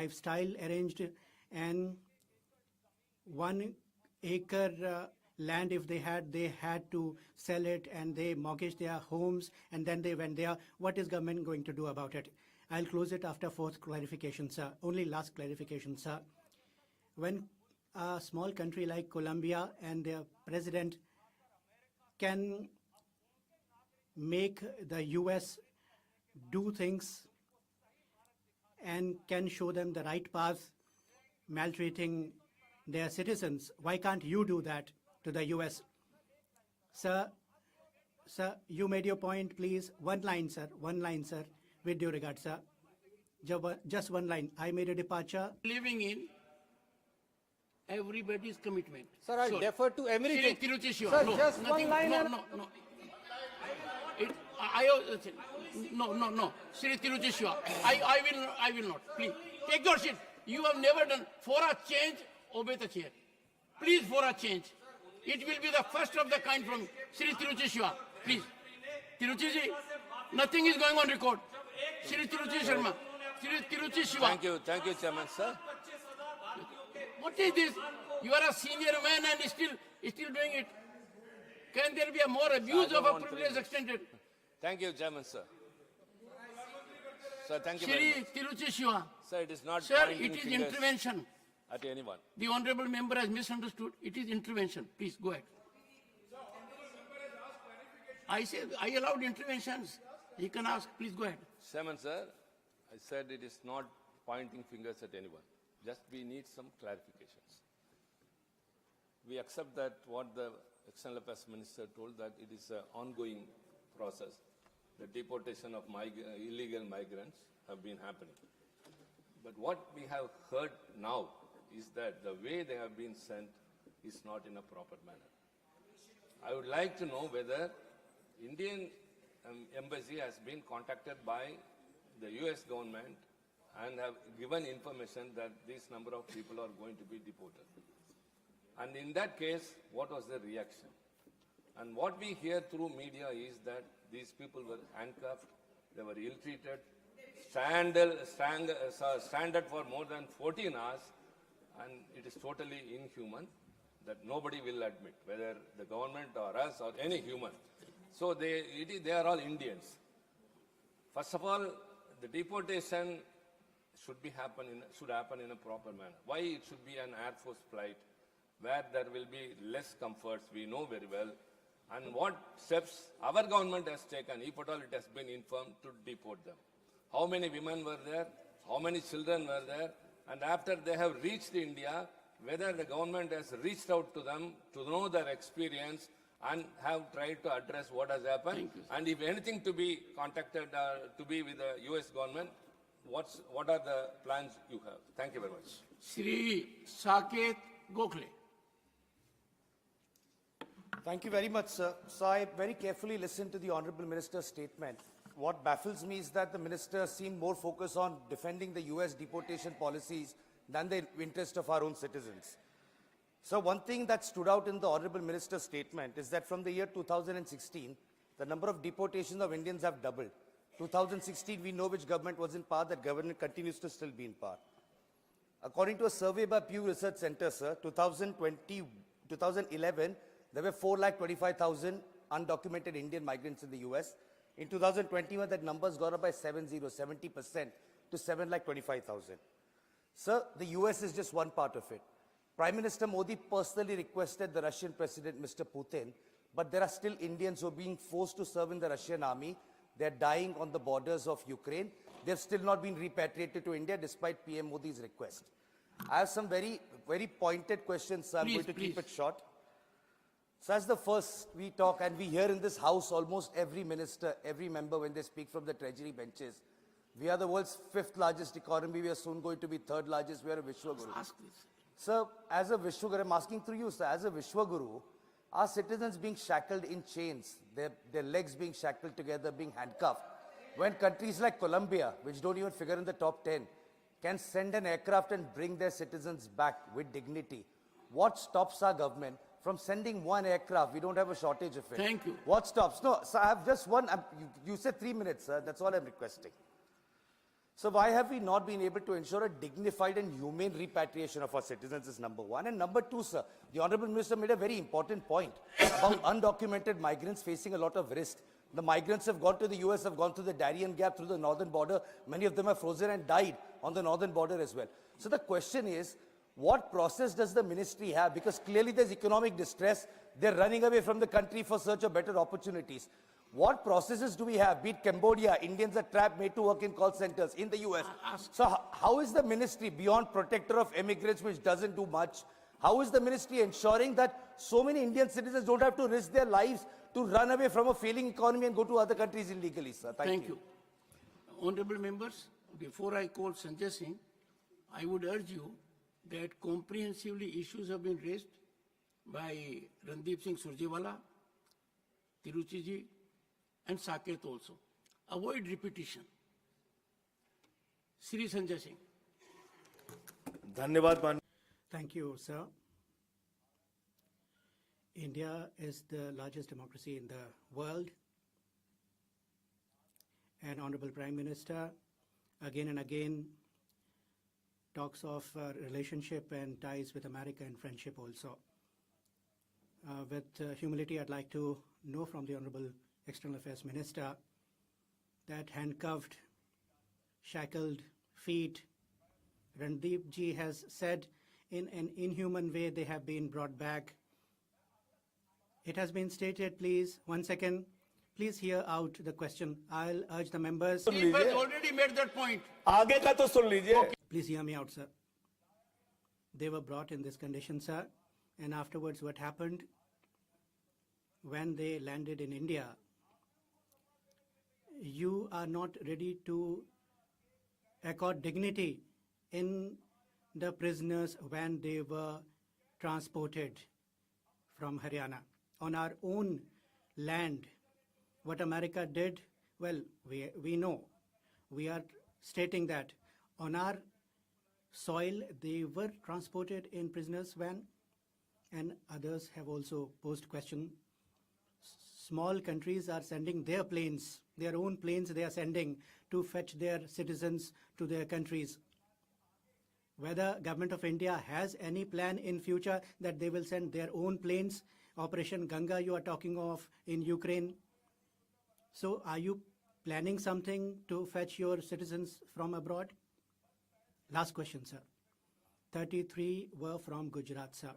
lifestyle arranged and 1 acre land if they had to sell it and they mortgaged their homes and then they went there. What is government going to do about it? I'll close it after fourth clarification, sir. Only last clarification, sir. When a small country like Colombia and their president can make the US do things and can show them the right path, maltreating their citizens, why can't you do that to the US? Sir, you made your point, please. One line, sir. With due regard, sir. Just one line. I made a departure. Living in everybody's commitment. Sir, I defer to everything. Sir, no, just nothing, one line. No. No. Sri Tiruchishwa. I will not. Please take your seat. You have never done. For a change, obey the chair. Please, for a change. It will be the first of the kind from Sri Tiruchishwa. Please. Tiruchiji, nothing is going on record. Sri Tiruchi Sharma. Sri Tiruchishwa. Thank you, Chairman, sir. What is this? You are a senior man and still doing it. Can there be a more abuse of a privilege extended? Thank you, Chairman, sir. Sir, thank you Sri very much. Tiruchishwa. Sir, it is not Sir, pointing it is fingers intervention. at anyone. The honorable member has misunderstood. It is intervention. Please go ahead. I said I allowed interventions. He can ask. Please go ahead. Chairman, sir, I said it is not pointing fingers at anyone. Just we need some clarifications. We accept that what the External Affairs Minister told, that it is an ongoing process. The deportation of illegal migrants have been happening. But what we have heard now is that the way they have been sent is not in a proper manner. I would like to know whether Indian embassy has been contacted by the US government and have given information that this number of people are going to be deported. And in that case, what was the reaction? And what we hear through media is that these people were handcuffed, they were ill-treated, stranded for more than 14 hours, and it is totally inhuman that nobody will admit, whether the government or us or any human. So they are all Indians. First of all, the deportation should happen in a proper manner. Why it should be an Air Force flight where there will be less comforts, we know very well, and what steps our government has taken, if at all it has been informed, to deport them. How many women were there? How many children were there? And after they have reached India, whether the government has reached out to them to know their experience and have tried to address what has happened. And if anything to be contacted to be with the US government, what are the plans you have? Thank you very much. Sri Saket Gokhale. Thank you very much, sir. So I very carefully listened to the Honorable Minister's statement. What baffles me is that the Minister seemed more focused on defending the US deportation policies than the interest of our own citizens. So one thing that stood out in the Honorable Minister's statement is that from the year 2016, the number of deportations of Indians have doubled. 2016, we know which government was in power, that government continues to still be in power. According to a survey by Pew Research Center, sir, 2011, there were 425,000 undocumented Indian migrants in the US. In 2021, that number's gone up by 70% to 725,000. Sir, the US is just one part of it. Prime Minister Modi personally requested the Russian President, Mr. Putin, but there are still Indians who are being forced to serve in the Russian army. They're dying on the borders of Ukraine. They've still not been repatriated to India despite PM Modi's request. I have some very, very pointed questions, so I'm going to keep it short. So as the first we talk, and we hear in this house almost every minister, every member when they speak from the treasury benches, we are the world's 5th largest economy. We are soon going to be 3rd largest. We are a Vishwaguru. Sir, as a Vishwaguru, I'm asking through you, sir, as a Vishwaguru, are citizens being shackled in chains, their legs being shackled together, being handcuffed, when countries like Colombia, which don't even figure in the top 10, can send an aircraft and bring their citizens back with dignity? What stops our government from sending one aircraft? We don't have a shortage of it. Thank you. What stops? No, sir, I have just one. You said 3 minutes, sir. That's all I'm requesting. So why have we not been able to ensure a dignified and humane repatriation of our citizens is number one. And number two, sir, the Honorable Minister made a very important point about undocumented migrants facing a lot of risk. The migrants have gone to the US, have gone through the Darien Gap, through the northern border. Many of them have frozen and died on the northern border as well. So the question is, what process does the ministry have? Because clearly there's economic distress. They're running away from the country for search of better opportunities. What processes do we have? Be it Cambodia, Indians are trapped, made to work in call centers in the US. So how is the ministry, beyond protector of immigrants, which doesn't do much, how is the ministry ensuring that so many Indian citizens don't have to risk their lives to run away from a failing economy and go to other countries illegally, sir? Thank you. Honorable members, before I call Sanjay Singh, I would urge you that comprehensively issues have been raised by Randeep Singh Surjewala, Tiruchi ji, and Saket also. Avoid repetition. Sri Sanjay Singh. Thank you, sir. India is the largest democracy in the world. And Honorable Prime Minister again and again talks of relationship and ties with America and friendship also. With humility, I'd like to know from the Honorable External Affairs Minister that handcuffed, shackled feet, Randeep ji has said in an inhuman way they have been brought back. It has been stated, please, 1 second, please hear out the question. I'll urge the members. He has already made that point. आगे का तो सुन लीजिए. Please hear me out, sir. They were brought in this condition, sir, and afterwards what happened when they landed in India? You are not ready to accord dignity in the prisoners when they were transported from Haryana on our own land. What America did, well, we know. We are stating that on our soil they were transported in prisoners van, and others have also posed question. Small countries are sending their planes, their own planes they are sending to fetch their citizens to their countries. Whether Government of India has any plan in future that they will send their own planes, Operation Ganga you are talking of in Ukraine. So are you planning something to fetch your citizens from abroad? Last question, sir. 33 were from Gujarat, sir.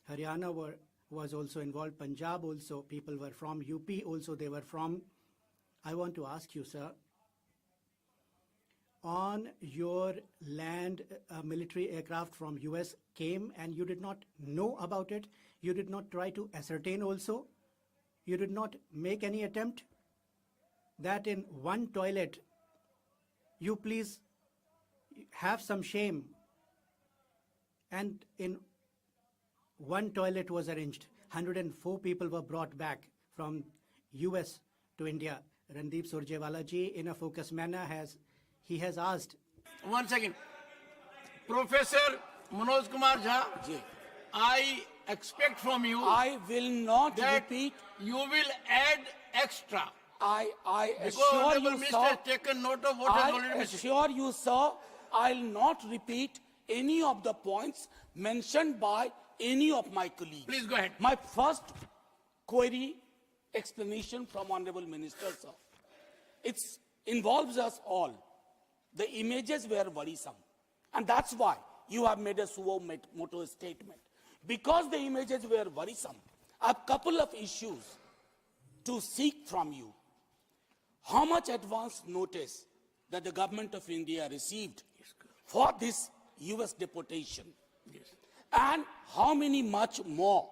Haryana was also involved. Punjab also, people were from. UP also they were from. I want to ask you, sir, on your land, military aircraft from US came and you did not know about it. You did not try to ascertain also. You did not make any attempt that in one toilet, you please have some shame. And in one toilet was arranged. 104 people were brought back from US to India. Randeep Surjewala ji, in a focused manner, has asked. 1 second. Professor Manoj Kumar Jha, I expect from you I will not that repeat. you will add extra. I Because assure Honorable you, Minister sir. has taken note of what has already I been said. assure you, sir. I'll not repeat any of the points mentioned by any of my colleagues. Please go ahead. My first query explanation from Honorable Minister, sir. It involves us all. The images were worrisome. And that's why you have made a suo moto statement. Because the images were worrisome, a couple of issues to seek from you. How much advance notice that the government of India received for this US deportation? Yes. And how many much more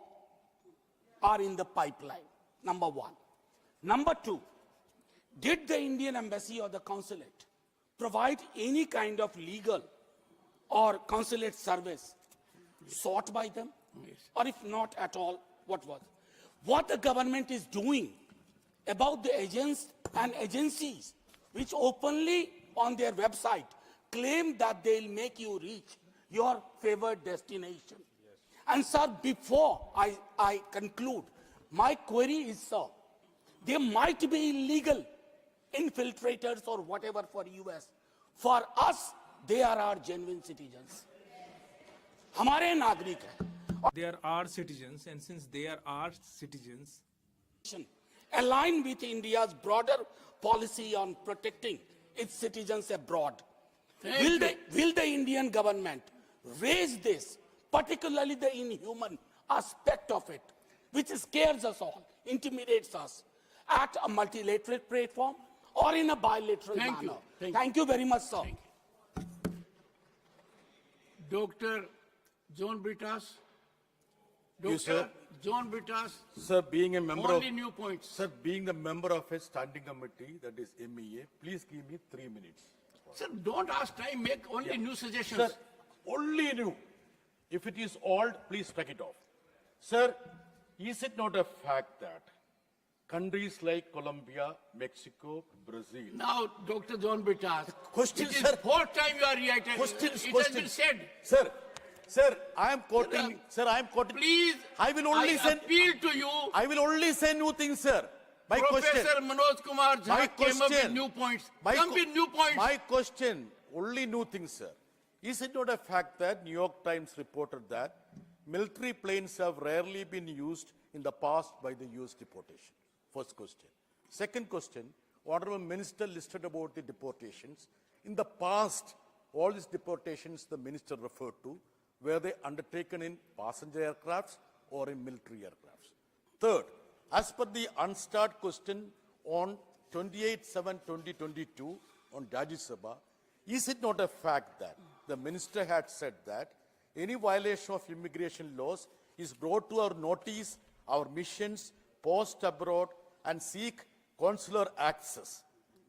are in the pipeline? Number one. Number two, did the Indian embassy or the consulate provide any kind of legal or consulate service sought by them? Yes. Or if not at all, what was? What the government is doing about the agents and agencies which openly on their website claim that they'll make you reach your favored destination. Yes. And sir, before I conclude, my query is, sir, there might be illegal infiltrators or whatever for US For us, they are our genuine citizens. हमारे नागरिक हैं. They are our citizens, and since they are our citizens, Align with India's broader policy on protecting its citizens abroad. Will the Indian government raise this, particularly the inhuman aspect of it, which scares us all, intimidates us, at a multilateral platform or in a bilateral manner? Thank you very much, sir. Dr. John Britas. You, sir. John Britas. Sir, being a member Only of, new points. sir, being the member of a standing committee, that is MEA, please give me 3 minutes. Sir, don't ask time, make only new suggestions. Sir, only new. If it is old, please take it off. Sir, is it not a fact that countries like Colombia, Mexico, Brazil, Now, Dr. John Britas. Question, it is sir. fourth time you are reiterating. Questions, It has questions. been said. Sir, I am quoting, sir, I am quoting. Please, I will only send, appeal to you. I will only say new things, sir. My Professor question, Manoj Kumar my Jha came up with question, new points. my Come co- with new points. My question, only new things, sir. Is it not a fact that New York Times reported that military planes have rarely been used in the past by the US deportation? First question. Second question, Honorable Minister listed about the deportations. In the past, all these deportations the minister referred to, were they undertaken in passenger aircrafts or in military aircrafts? Third, as per the unstarred question on 28/7/2022 on Rajya Sabha, is it not a fact that the minister had said that any violation of immigration laws is brought to our notice, our missions, post abroad, and seek consular access?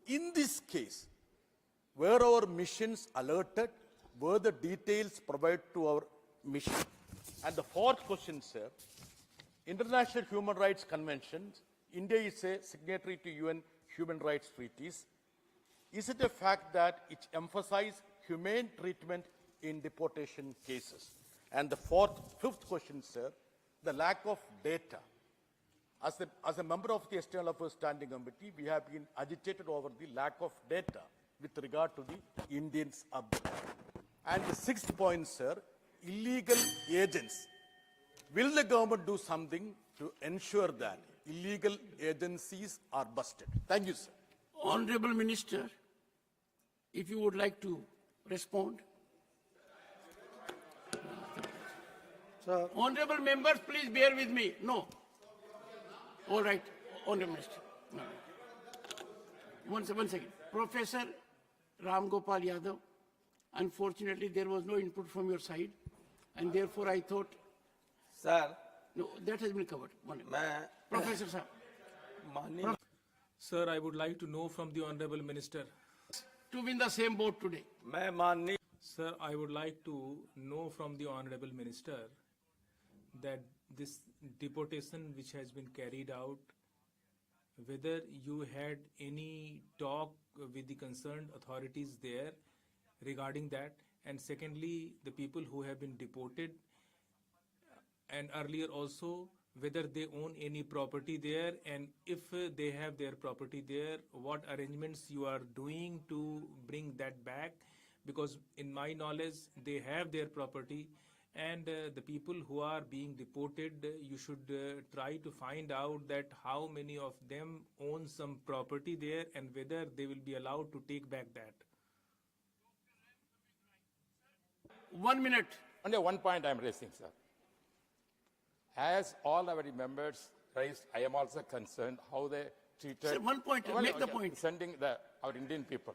In this case, were our missions alerted? Were the details provided to our mission? And the fourth question, sir, International Human Rights Conventions, India is a signatory to UN human rights treaties. Is it a fact that it emphasizes humane treatment in deportation cases? And the fifth question, sir, the lack of data. As a member of the External Affairs Standing Committee, we have been agitated over the lack of data with regard to the Indians abroad. And the sixth point, sir, illegal agents. Will the government do something to ensure that illegal agencies are busted? Thank you, sir. Honorable Minister, if you would like to respond. So, Honorable members, please bear with me. No. All right, Honorable Minister. No. One second. Professor Ram Gopal Yadav, unfortunately, there was no input from your side, and therefore I thought, Sir, no, that has been covered. Professor sir, sir, I would like to know from the Honorable Minister. to win the same boat today. Sir, I would like to know from the Honorable Minister that this deportation which has been carried out, whether you had any talk with the concerned authorities there regarding that, and secondly, the people who have been deported, and earlier also, whether they own any property there, and if they have their property there, what arrangements you are doing to bring that back, because in my knowledge, they have their property, and the people who are being deported, you should try to find out that how many of them own some property there and whether they will be allowed to take back that. 1 minute. Only one point I am raising, sir. As all our members raised, I am also concerned how they treated. Sir, one point, make the point. Sending our Indian people.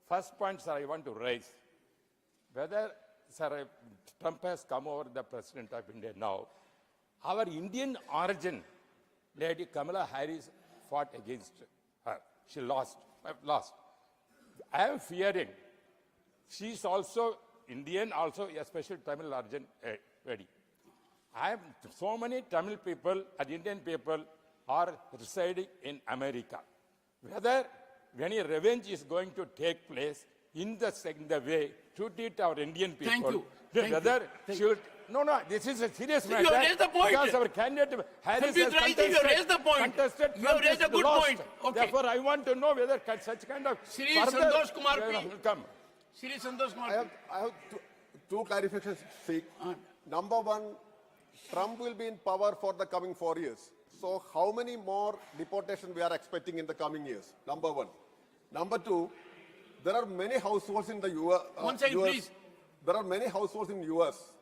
First point, sir, I want to raise whether, sir, Trump has come over the president of India now. Our Indian origin, Lady Kamala Harris fought against her. She lost. I am fearing she is also Indian, also a special Tamil origin lady. I have so many Tamil people and Indian people are residing in America. Whether any revenge is going to take place in the way to treat our Indian people. Thank you. Whether should no, this is a serious matter. You have raised the point. Because our candidate Harris Sandeep has Raji, you have raised the point. contested. You have raised a good lost. point. Okay. Therefore, I want to know whether such kind of Shri further Santosh Kumar P. will come. Shri Santosh Kumar. I have two clarifications. See, number one, Trump will be in power for the coming 4 years. So how many more deportation we are expecting in the coming years? Number one. Number two, there are many households in the US. One second, please. There are many households in US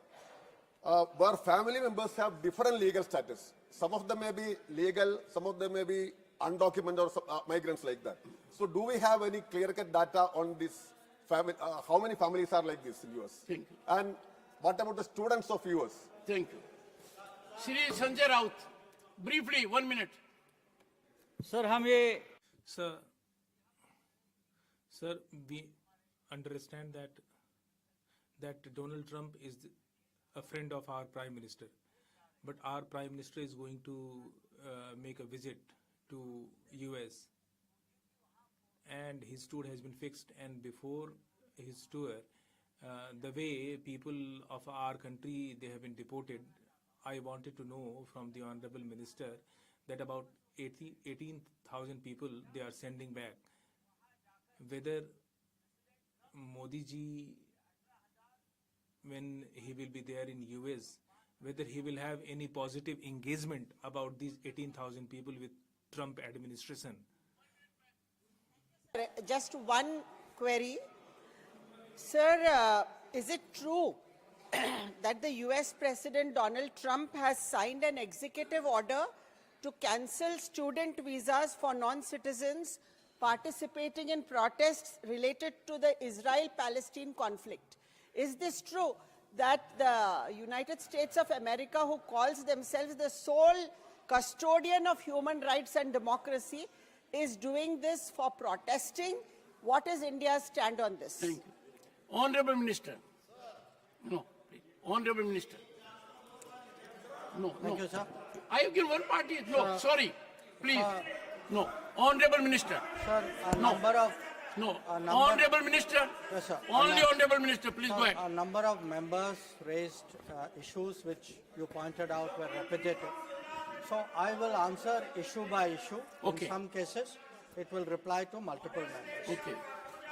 where family members have different legal status. Some of them may be legal, some of them may be undocumented or migrants like that. So do we have any clear-cut data on this family? How many families are like this in US? Thank you. And what about the students of US? Thank you. Shri Sanjay Raut, briefly, 1 minute. Sir हम ये Sir, we understand that Donald Trump is a friend of our Prime Minister, but our Prime Minister is going to make a visit to US, and his tour has been fixed. And before his tour, the way people of our country, they have been deported, I wanted to know from the Honorable Minister that about 18,000 people they are sending back. Whether Modi ji, when he will be there in US, whether he will have any positive engagement about these 18,000 people with Trump administration. Just one query. Sir, is it true that the US President Donald Trump has signed an executive order to cancel student visas for non-citizens participating in protests related to the Israel-Palestine conflict? Is this true that the United States of America, who calls themselves the sole custodian of human rights and democracy, is doing this for protesting? What is India's stand on this? Thank you. Honorable Minister. No, please. Honorable Minister. No, Thank no. you, sir. I have given one party. No, sorry. Please. No. Honorable Minister. Sir, a No. number of No. number- Honorable Minister. Yes, sir. Only Honorable Minister. Please go ahead. a number of members raised issues which you pointed out were repetitive. So I will answer issue by issue. Okay. In some cases, it will reply to multiple members. Okay.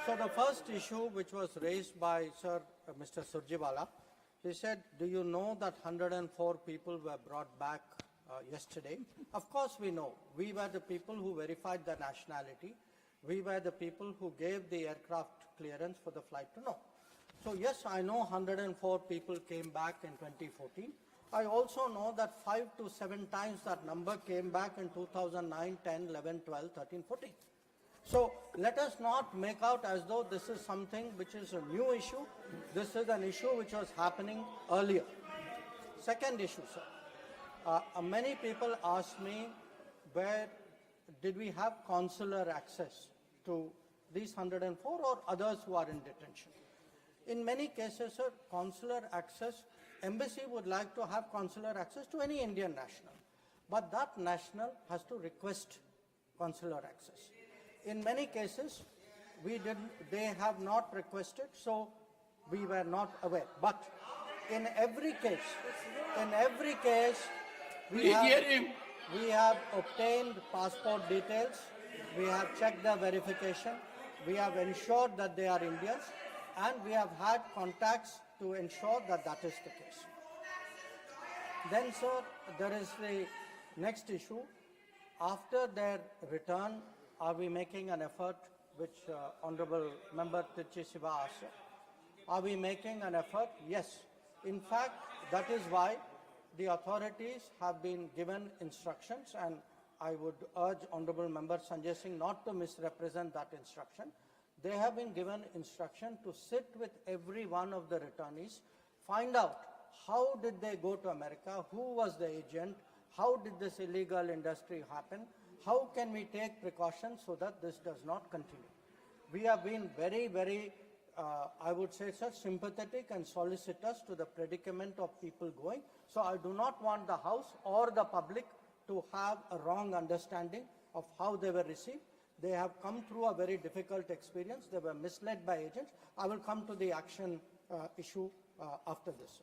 So the first issue which was raised by Sir Mr. Surjewala, he said, do you know that 104 people were brought back yesterday? Of course we know. We were the people who verified the nationality. We were the people who gave the aircraft clearance for the flight to know. So yes, I know 104 people came back in 2014. I also know that 5 to 7 times that number came back in 2009, 10, 11, 12, 13, 14. So let us not make out as though this is something which is a new issue. This is an issue which was happening earlier. Second issue, sir. Many people ask me, where did we have consular access to these 104 or others who are in detention? In many cases, sir, consular access, embassy would like to have consular access to any Indian national, but that national has to request consular access. In many cases, they have not requested, so we were not aware. But in every case, we have obtained passport details, we have checked their verification, we have ensured that they are Indians, and we have had contacts to ensure that that is the case. Then, sir, there is the next issue. After their return, are we making an effort, which Honorable Member Tirchi Siva asked? Are we making an effort? Yes. In fact, that is why the authorities have been given instructions, and I would urge Honorable Member Sanjay Singh not to misrepresent that instruction. They have been given instruction to sit with every one of the returnees, find out how did they go to America, who was the agent, how did this illegal industry happen, how can we take precautions so that this does not continue. We have been very, very, I would say, sir, sympathetic and solicitous to the predicament of people going. So I do not want the House or the public to have a wrong understanding of how they were received. They have come through a very difficult experience. They were misled by agents. I will come to the action issue after this.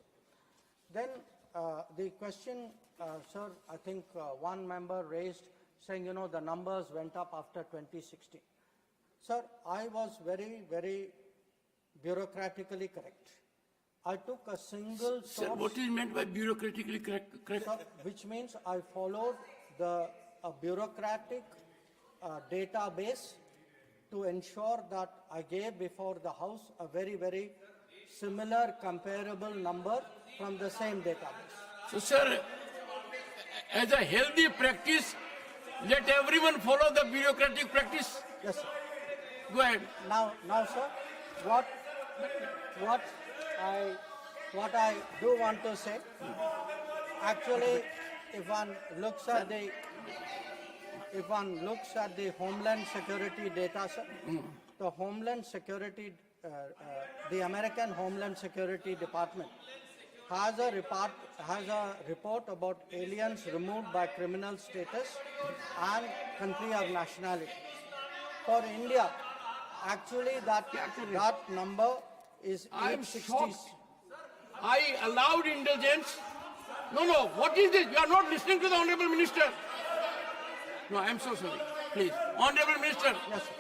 Then the question, sir, I think one member raised saying, you know, the numbers went up after 2016. Sir, I was very, very bureaucratically correct. I took a single Sir, source, what is meant by bureaucratically correct? so- which means I followed a bureaucratic database to ensure that I gave before the House a very, very similar comparable number from the same database. So, sir, as a healthy practice, let everyone follow the bureaucratic practice. Yes, sir. Go ahead. Now, sir, what I do want to say, actually, if one looks at the Homeland Security data, sir, the Homeland Security, the American Homeland Security Department has a report about aliens removed by criminal status and country of nationality. For India, actually that number is I am 860. shocked. I allowed indulgence. No, what is this? You are not listening to the Honorable Minister. No, I am so sorry. Please. Honorable Minister. Yes, sir.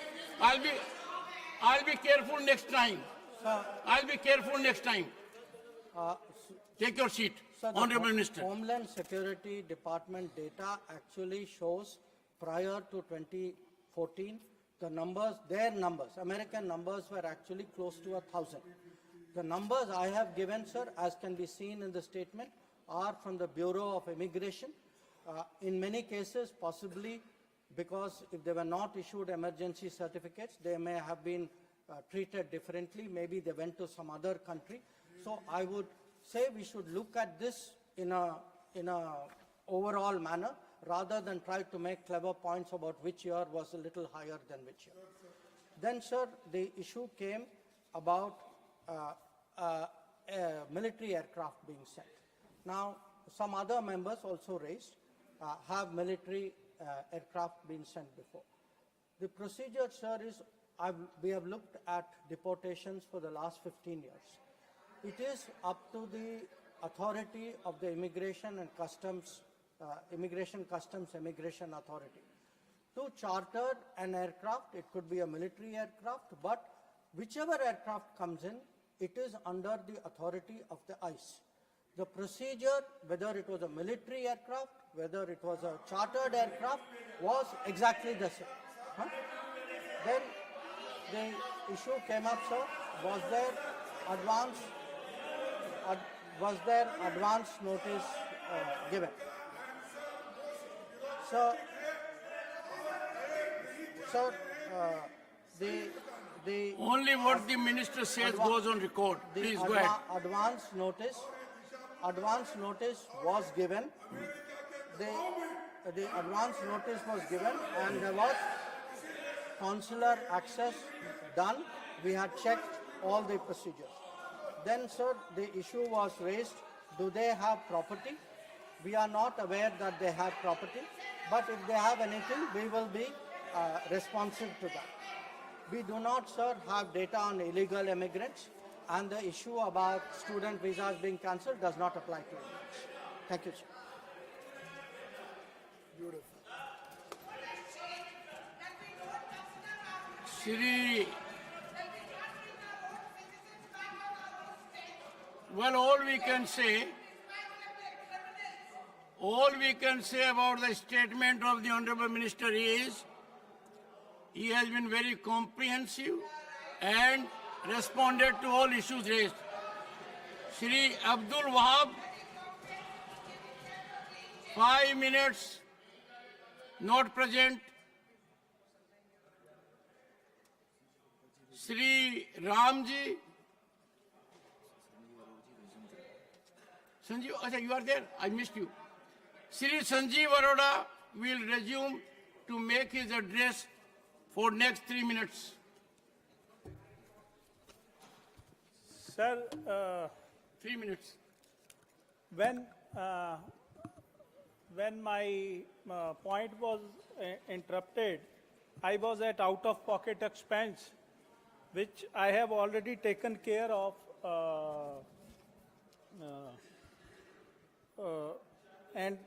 I'll be careful next time. Sir, I'll be careful next time. Take your seat. sir, the Honorable Minister. Homeland Security Department data actually shows prior to 2014, their numbers, American numbers were actually close to 1,000. The numbers I have given, sir, as can be seen in the statement, are from the Bureau of Immigration. In many cases, possibly because if they were not issued emergency certificates, they may have been treated differently. Maybe they went to some other country. So I would say we should look at this in a overall manner rather than try to make clever points about which year was a little higher than which year. Then, sir, the issue came about military aircraft being sent. Now, some other members also raised, have military aircraft been sent before. The procedure, sir, is we have looked at deportations for the last 15 years. It is up to the authority of the Immigration Customs Authority to charter an aircraft. It could be a military aircraft, but whichever aircraft comes in, it is under the authority of the ICE. The procedure, whether it was a military aircraft, whether it was a chartered aircraft, was exactly the same. Then the issue came up, sir, was there advance notice given? Sir, the Only what the minister says goes on record. Please go ahead. Advance notice was given. The advance notice was given, and there was consular access done. We had checked all the procedures. Then, sir, the issue was raised, do they have property? We are not aware that they have property, but if they have anything, we will be responsive to that. We do not, sir, have data on illegal immigrants, and the issue about student visas being cancelled does not apply to immigrants. Thank you, sir. Shri, well, all we can say about the statement of the Honorable Minister is he has been very comprehensive and responded to all issues raised. Shri Abdul Wahab, 5 minutes, not present. Shri Ramji. Sanjeev, Acha, you are there? I missed you. Shri Sanjeev Arora will resume to make his address for next 3 minutes. Sir, 3 minutes. when my point was interrupted, I was at out-of-pocket expense, which I have already taken care of, and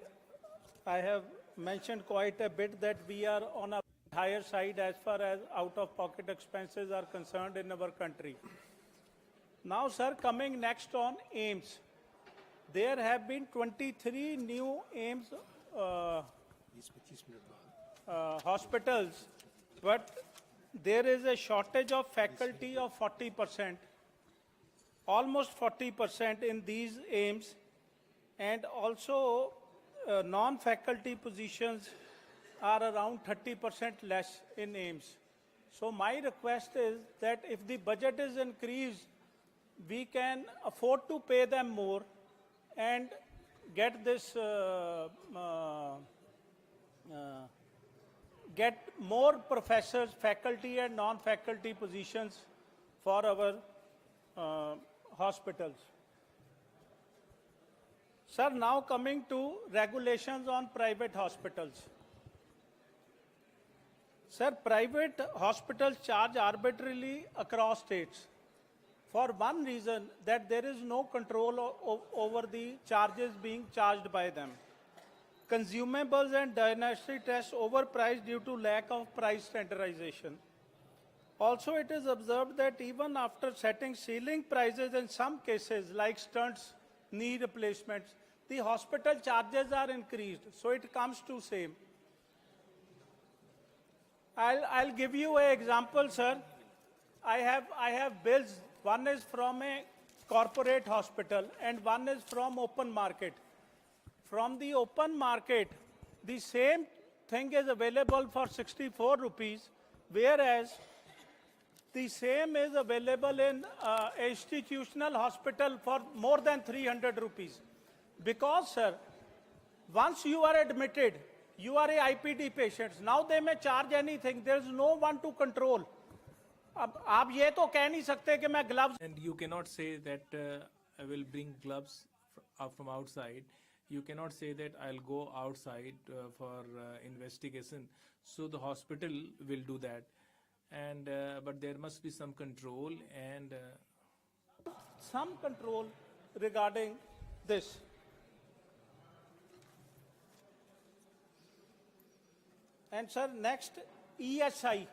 I have mentioned quite a bit that we are on a higher side as far as out-of-pocket expenses are concerned in our country. Now, sir, coming next on AIMS. There have been 23 new AIMS hospitals, but there is a shortage of faculty of 40%, almost 40% in these AIMS, and also non-faculty positions are around 30% less in AIMS. So my request is that if the budget is increased, we can afford to pay them more and get this get more professors, faculty and non-faculty positions for our hospitals. Sir, now coming to regulations on private hospitals. Sir, private hospitals charge arbitrarily across states for one reason, that there is no control over the charges being charged by them. Consumables and diagnostic tests overpriced due to lack of price standardization. Also, it is observed that even after setting ceiling prices in some cases like stunts, knee replacements, the hospital charges are increased, so it comes to same. I'll give you an example, sir. I have bills. One is from a corporate hospital and one is from open market. From the open market, the same thing is available for 64 rupees, whereas the same is available in institutional hospital for more than 300 rupees. Because, sir, once you are admitted, you are a IPD patient. Now they may charge anything. There is no one to control. आप ये तो कह नहीं सकते कि मैं gloves. And you cannot say that I will bring gloves from outside. You cannot say that I'll go outside for investigation. So the hospital will do that. And but there must be some control and some control regarding this. And sir, next ESI.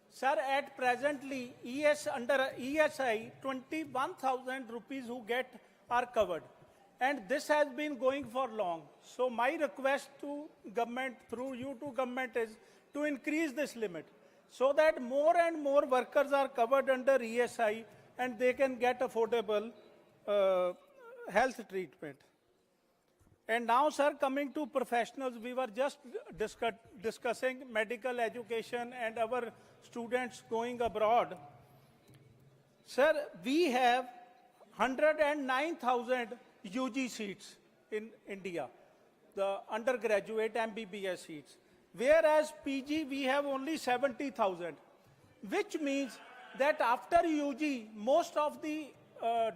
Sir, at presently, under ESI, 21,000 rupees who get are covered. And this has been going for long. So my request to government, through you to government, is to increase this limit so that more and more workers are covered under ESI and they can get affordable health treatment. And now, sir, coming to professionals, we were just discussing medical education and our students going abroad. Sir, we have 109,000 UG seats in India, the undergraduate MBBS seats. Whereas PG, we have only 70,000, which means that after UG, most of the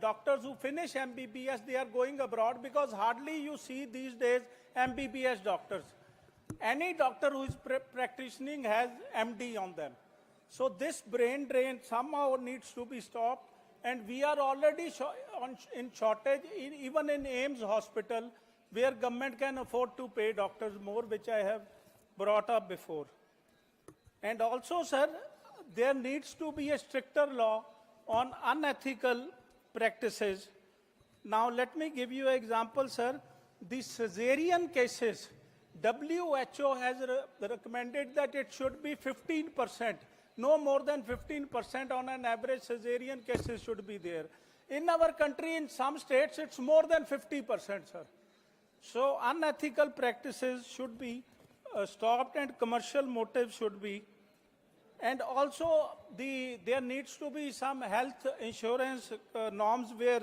doctors who finish MBBS, they are going abroad because hardly you see these days MBBS doctors. Any doctor who is practicing has MD on them. So this brain drain somehow needs to be stopped, and we are already in shortage even in AIMS hospital, where government can afford to pay doctors more, which I have brought up before. And also, sir, there needs to be a stricter law on unethical practices. Now, let me give you an example, sir. The cesarean cases, WHO has recommended that it should be 15%. No more than 15% on an average cesarean cases should be there. In our country, in some states, it's more than 50%, sir. So unethical practices should be stopped and commercial motives should be. And also, there needs to be some health insurance norms where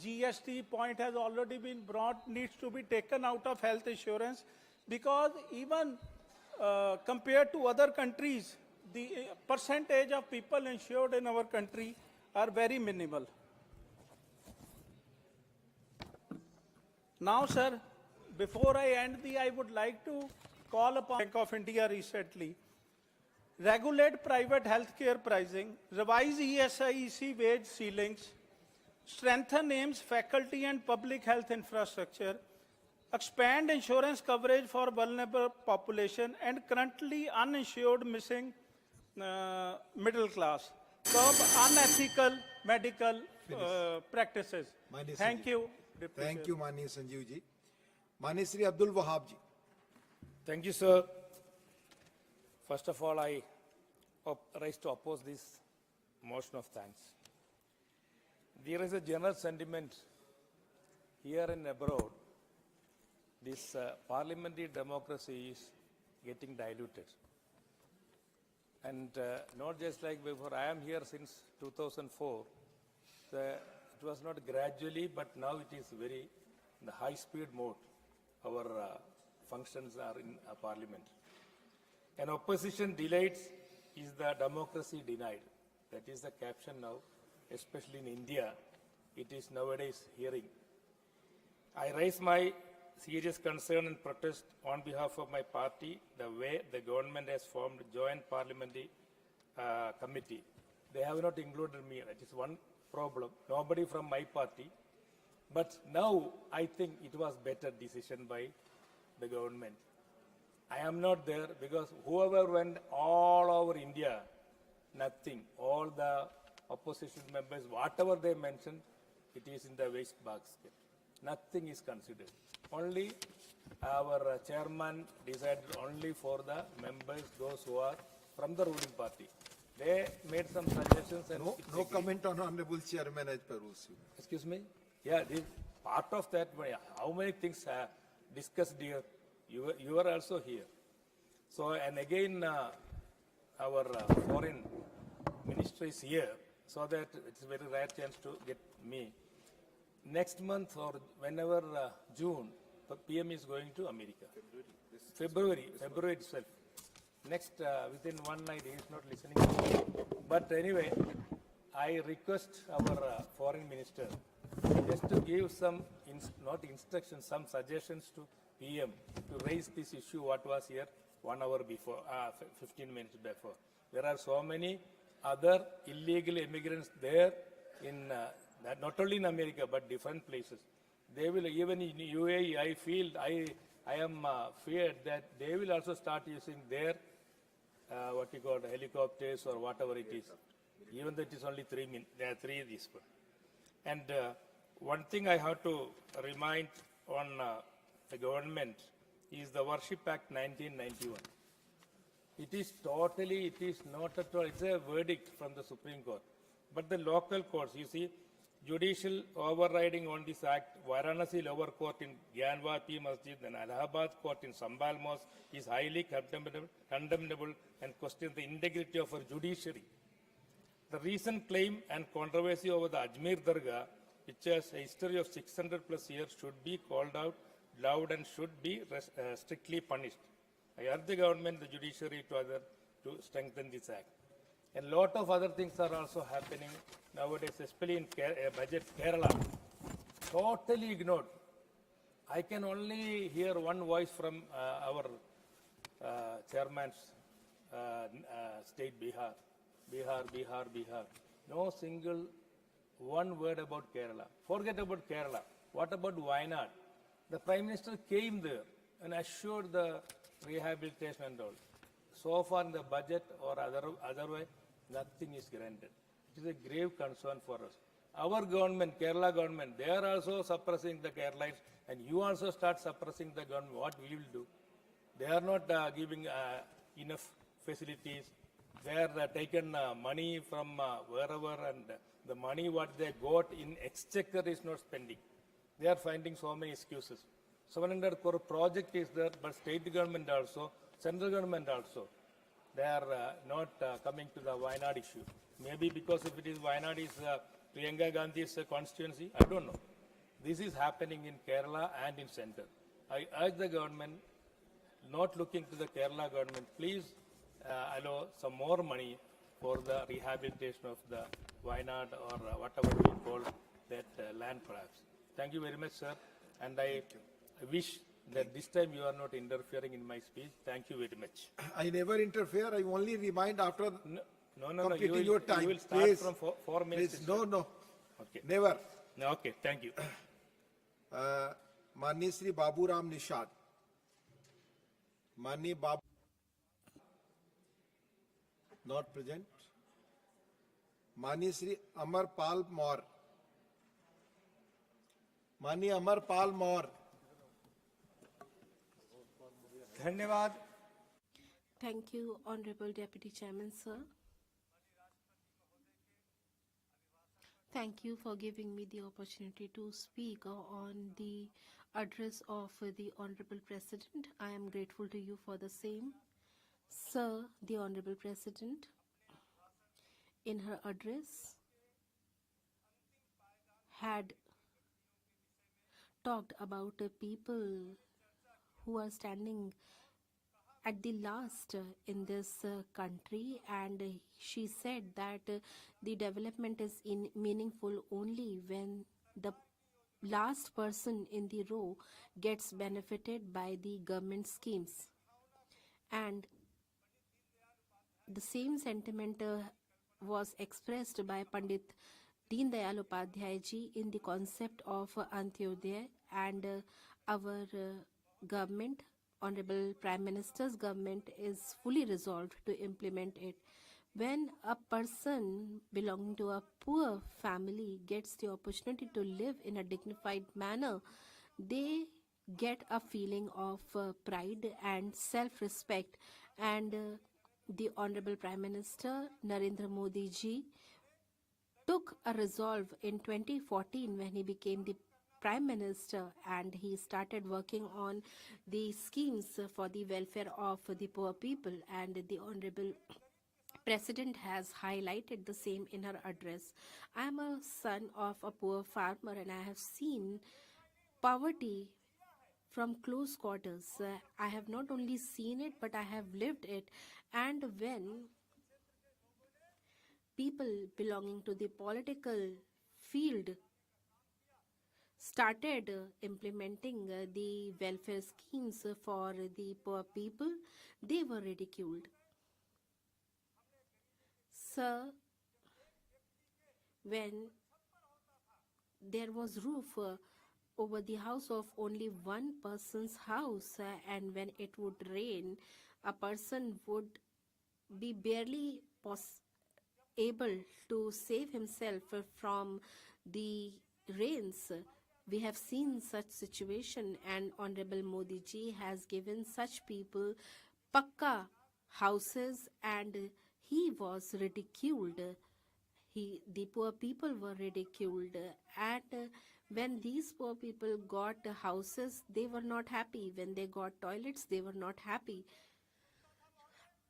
GST point has already been brought, needs to be taken out of health insurance, because even compared to other countries, the percentage of people insured in our country are very minimal. Now, sir, before I end I would like to call upon Bank of India recently. Regulate private healthcare pricing, revise ESI wage ceilings, strengthen AIMS faculty and public health infrastructure, expand insurance coverage for vulnerable population and currently uninsured missing middle class, curb unethical medical practices. माननीय Thank Sanjeev. you. Deputy Thank Chair. you, माननीय संजीव जी। माननीय श्री अब्दुल वहाब जी। Thank you, sir. First of all, I rise to oppose this motion of thanks. There is a general sentiment here and abroad. This parliamentary democracy is getting diluted. And not just like before, I am here since 2004. It was not gradually, but now it is very in the high-speed mode. Our functions are in parliament. An opposition delayed is the democracy denied. That is the caption now, especially in India. It is nowadays hearing. I raise my serious concern and protest on behalf of my party the way the government has formed joint parliamentary committee. They have not included me. That is one problem. Nobody from my party. But now I think it was better decision by the government. I am not there because whoever went all over India, nothing. All the opposition members, whatever they mentioned, it is in the waste basket. Nothing is considered. Only our chairman decided only for the members, those who are from the ruling party. They made some suggestions and No comment on Honorable Chairman as per rules. excuse me? Yeah, this part of that. How many things are discussed here? You are also here. So, and again, our foreign minister is here, so that it's a very rare chance to get me. Next month or whenever June, the PM is going to America. February itself. Next, within one night, he is not listening to me. But anyway, I request our foreign minister just to give some, not instructions, some suggestions to PM to raise this issue what was here 1 hour before, 15 minutes before. There are so many other illegal immigrants there in, not only in America, but different places. They will, even in UAE, I feel, I am feared that they will also start using their, what you call helicopters or whatever it is. Even though it is only 3 minutes, there are 3 this one. And one thing I have to remind on the government is the Worship Act 1991. It is not at all, it's a verdict from the Supreme Court. But the local courts, you see, judicial overriding on this act, Varanasi lower court in Gyanwati Masjid and Allahabad court in Sambal Mosque is highly condemnable and questions the integrity of our judiciary. The recent claim and controversy over the Ajmer Dargah, which has a history of 600 plus years, should be called out loud and should be strictly punished. I urge the government, the judiciary to strengthen this act. And a lot of other things are also happening nowadays, especially in budget Kerala. Totally ignored. I can only hear one voice from our chairman's state, Bihar. No single one word about Kerala. Forget about Kerala. What about Wayanad? The Prime Minister came there and assured the rehabilitation and all. So far in the budget or otherwise, nothing is granted. It is a grave concern for us. Our government, Kerala government, they are also suppressing the Keralites, and you also start suppressing the government. What we will do? They are not giving enough facilities. They are taken money from wherever, and the money what they got in exchequer is not spending. They are finding so many excuses. 700 crore project is there, but state government also, central government also, they are not coming to the Wayanad issue. Maybe because if it is Wayanad is Priyanka Gandhi's constituency, I don't know. This is happening in Kerala and in center. I urge the government, not looking to the Kerala government, please allow some more money for the rehabilitation of the Wayanad or whatever we call that land collapse. Thank you very much, sir. And I wish that this time you are not interfering in my speech. Thank you very much. I never interfere. I only remind after No. completing your time. You will start Please. from 4 minutes. Please. No. Okay. Never. Okay, thank you. माननीय श्री बाबूराम निषाद, माननीय बाबू not present, माननीय श्री अमरपाल मौर्य, माननीय अमरपाल मौर्य। धन्यवाद। Thank you, Honorable Deputy Chairman, sir. Thank you for giving me the opportunity to speak on the address of the Honorable President. I am grateful to you for the same. Sir, the Honorable President, in her address, had talked about people who are standing at the last in this country, and she said that the development is meaningful only when the last person in the row gets benefited by the government schemes. And the same sentiment was expressed by Pandit Deen Dayal Upadhyay ji in the concept of Antyodaya, and our government, Honorable Prime Minister's government, is fully resolved to implement it. When a person belonging to a poor family gets the opportunity to live in a dignified manner, they get a feeling of pride and self-respect. And the Honorable Prime Minister Narendra Modi ji took a resolve in 2014 when he became the Prime Minister, and he started working on the schemes for the welfare of the poor people, and the Honorable President has highlighted the same in her address. I am a son of a poor farmer, and I have seen poverty from close quarters. I have not only seen it, but I have lived it. And when people belonging to the political field started implementing the welfare schemes for the poor people, they were ridiculed. Sir, when there was roof over the house of only one person's house, and when it would rain, a person would be barely able to save himself from the rains. We have seen such situation, and Honorable Modi ji has given such people pakka houses, and he was ridiculed. The poor people were ridiculed, and when these poor people got houses, they were not happy. When they got toilets, they were not happy.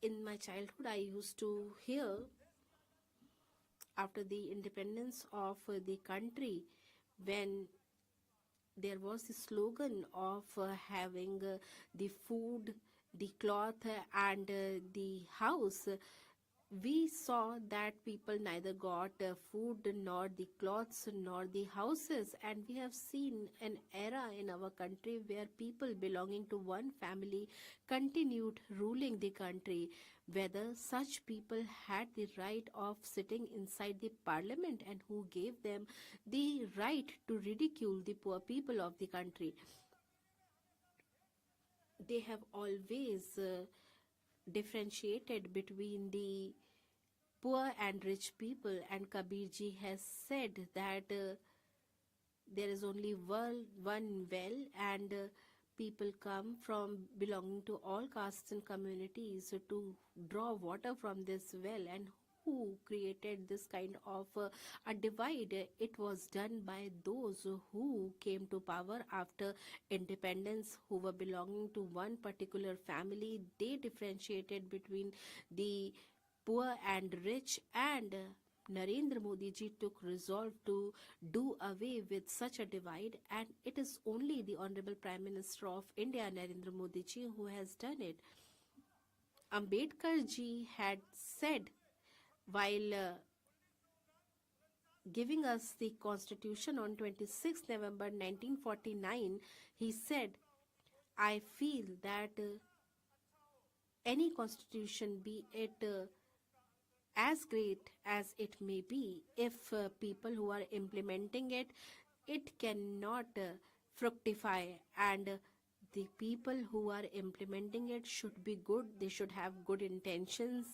In my childhood, I used to hear, after the independence of the country, when there was the slogan of having the food, the cloth, and the house, we saw that people neither got food, nor the clothes, nor the houses. And we have seen an era in our country where people belonging to one family continued ruling the country. Whether such people had the right of sitting inside the parliament, and who gave them the right to ridicule the poor people of the country. They have always differentiated between the poor and rich people, and Kabir ji has said that there is only one well, and people come from belonging to all castes and communities to draw water from this well. And who created this kind of a divide? It was done by those who came to power after independence, who were belonging to one particular family. They differentiated between the poor and rich, and Narendra Modi ji took resolve to do away with such a divide, and it is only the Honorable Prime Minister of India, Narendra Modi ji, who has done it. Ambedkar ji had said, while giving us the Constitution on 26 November 1949, he said, I feel that any constitution, be it as great as it may be, if people who are implementing it, it cannot fructify, and the people who are implementing it should be good, they should have good intentions.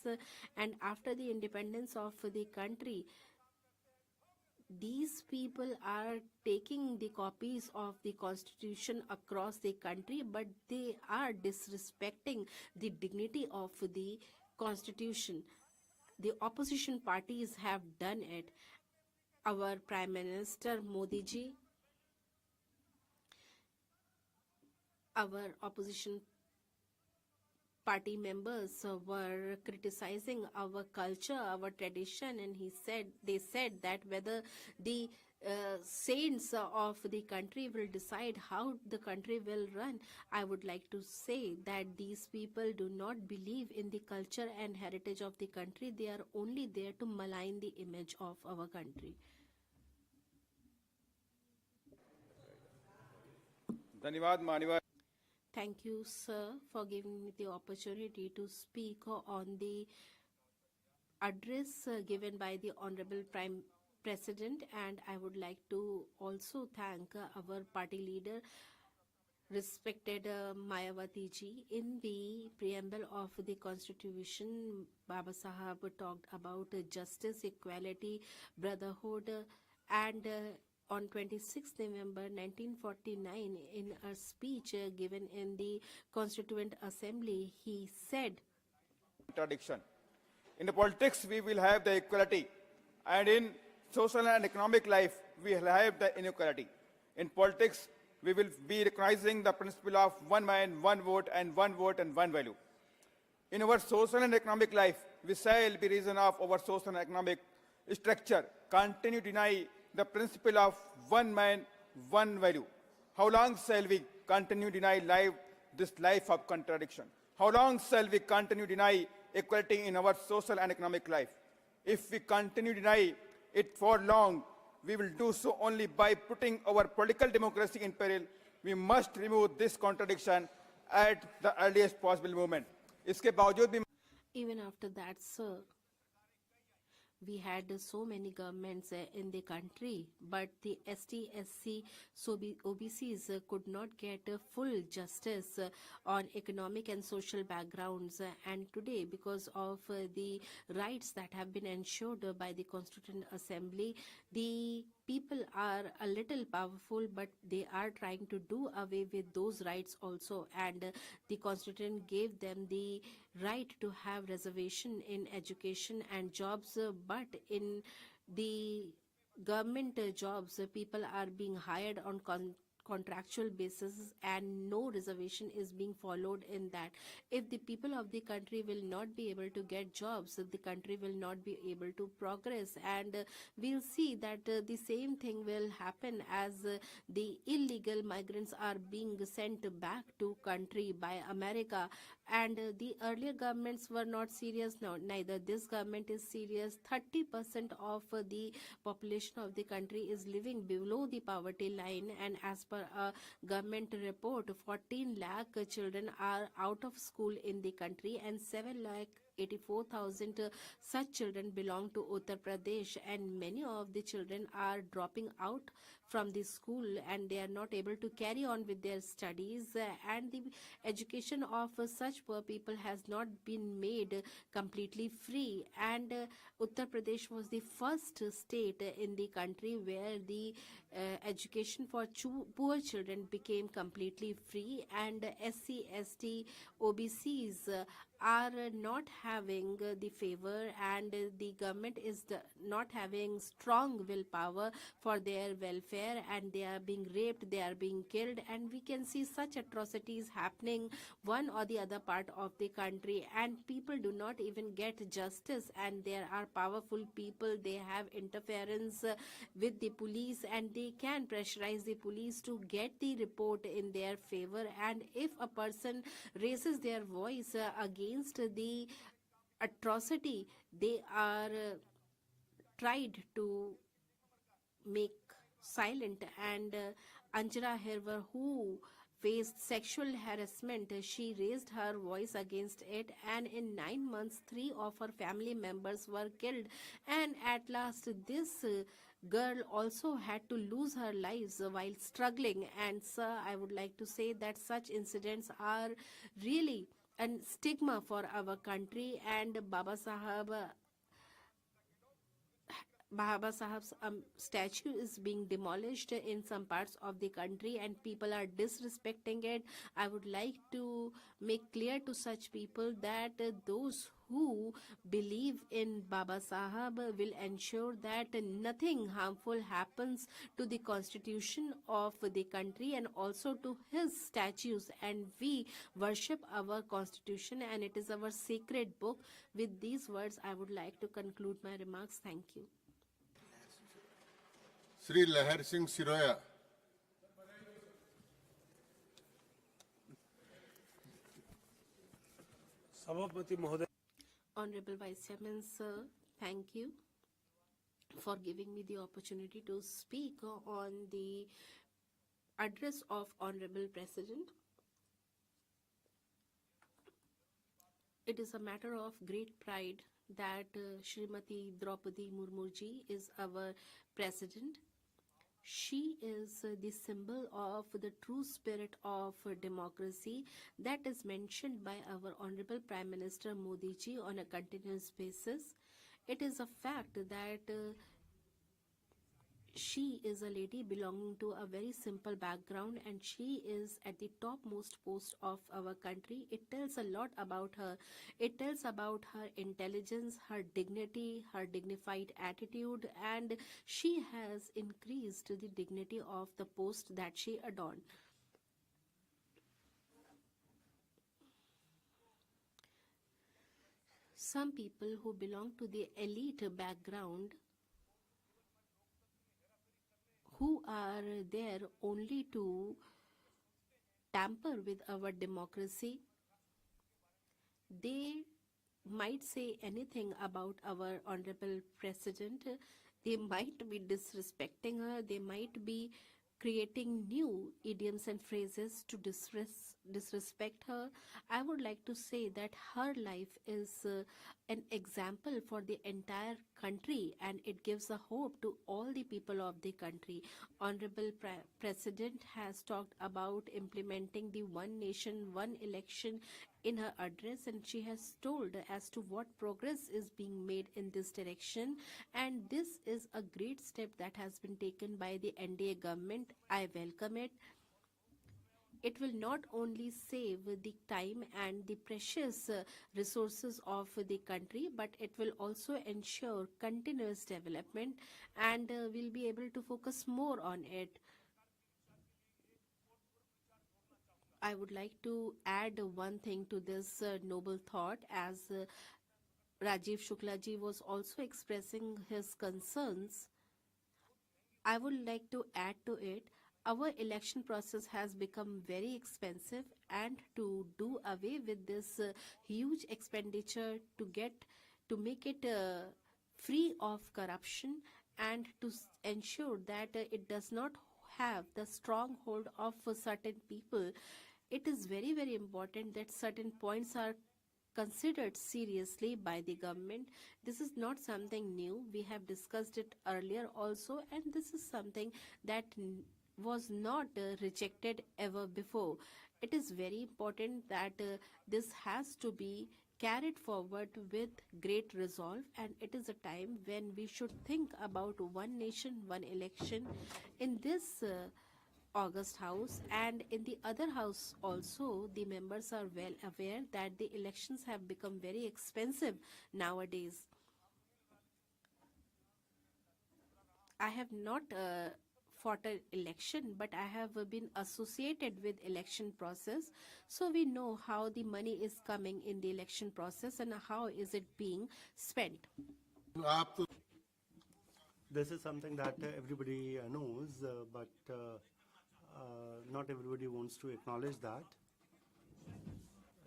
And after the independence of the country, these people are taking the copies of the constitution across the country, but they are disrespecting the dignity of the constitution. The opposition parties have done it. Our Prime Minister Modi ji, our opposition party members were criticizing our culture, our tradition, and they said that whether the saints of the country will decide how the country will run. I would like to say that these people do not believe in the culture and heritage of the country. They are only there to malign the image of our country. Thank you, sir, for giving me the opportunity to speak on the address given by the Honorable Prime President, and I would like to also thank our party leader, respected Mayawati ji. In the preamble of the Constitution, Baba Sahab talked about justice, equality, brotherhood, and on 26 November 1949, in a speech given in the Constituent Assembly, he said, contradiction. In the politics, we will have the equality, and in social and economic life, we will have the inequality. In politics, we will be recognizing the principle of one man, one vote, and one value. In our social and economic life, we shall be reason of our social and economic structure continue to deny the principle of one man, one value. How long shall we continue to deny this life of contradiction? How long shall we continue to deny equality in our social and economic life? If we continue to deny it for long, we will do so only by putting our political democracy in peril. We must remove this contradiction at the earliest possible moment. इसके बावजूद भी even after that, sir, we had so many governments in the country, but the ST, SC, OBCs could not get full justice on economic and social backgrounds. And today, because of the rights that have been ensured by the Constituent Assembly, the people are a little powerful, but they are trying to do away with those rights also. And the Constituent gave them the right to have reservation in education and jobs, but in the government jobs, people are being hired on contractual basis, and no reservation is being followed in that. If the people of the country will not be able to get jobs, the country will not be able to progress, and we'll see that the same thing will happen as the illegal migrants are being sent back to country by America. And the earlier governments were not serious. Now neither this government is serious. 30% of the population of the country is living below the poverty line, and as per a government report, 14 lakh children are out of school in the country, and 7,84,000 such children belong to Uttar Pradesh, and many of the children are dropping out from the school, and they are not able to carry on with their studies, and the education of such poor people has not been made completely free. And Uttar Pradesh was the first state in the country where the education for poor children became completely free, and SC, ST, OBCs are not having the favor, and the government is not having strong willpower for their welfare, and they are being raped, they are being killed, and we can see such atrocities happening one or the other part of the country, and people do not even get justice. And there are powerful people, they have interference with the police, and they can pressurize the police to get the report in their favor. And if a person raises their voice against the atrocity, they are tried to make silent. And Anjana Herver, who faced sexual harassment, she raised her voice against it, and in 9 months 3 of her family members were killed, and at last this girl also had to lose her lives while struggling. And sir, I would like to say that such incidents are really a stigma for our country, and Baba Sahab Baba Sahib's statue is being demolished in some parts of the country and people are disrespecting it. I would like to make clear to such people that those who believe in Baba Sahib will ensure that nothing harmful happens to the constitution of the country and also to his statues, and we worship our constitution and it is our sacred book. With these words I would like to conclude my remarks. Thank you. Sri Lahar Singh Siroya. Sabhapati Mahoday. Honorable Vice Chairman, sir, thank you for giving me the opportunity to speak on the address of Honorable President. It is a matter of great pride that Srimati Draupadi Murmu ji is our President. She is the symbol of the true spirit of democracy that is mentioned by our Honorable Prime Minister Modi ji on a continuous basis. It is a fact that she is a lady belonging to a very simple background and she is at the topmost post of our country. It tells a lot about her. It tells about her intelligence, her dignity, her dignified attitude, and she has increased the dignity of the post that she adorned. Some people who belong to the elite background who are there only to tamper with our democracy, they might say anything about our Honorable President. They might be disrespecting her. They might be creating new idioms and phrases to disrespect her. I would like to say that her life is an example for the entire country and it gives a hope to all the people of the country. Honorable President has talked about implementing the one nation, one election in her address, and she has told as to what progress is being made in this direction, and this is a great step that has been taken by the NDA government. I welcome it. It will not only save the time and the precious resources of the country, but it will also ensure continuous development and we'll be able to focus more on it. I would like to add one thing to this noble thought, as Rajiv Shukla ji was also expressing his concerns. I would like to add to it, our election process has become very expensive, and to do away with this huge expenditure to make it free of corruption and to ensure that it does not have the stronghold of certain people, it is very, very important that certain points are considered seriously by the government. This is not something new. We have discussed it earlier also, and this is something that was not rejected ever before. It is very important that this has to be carried forward with great resolve, and it is a time when we should think about one nation, one election in this August House, and in the other house also the members are well aware that the elections have become very expensive nowadays. I have not fought an election, but I have been associated with election process, so we know how the money is coming in the election process and how is it being spent. This is something that everybody knows, but not everybody wants to acknowledge that.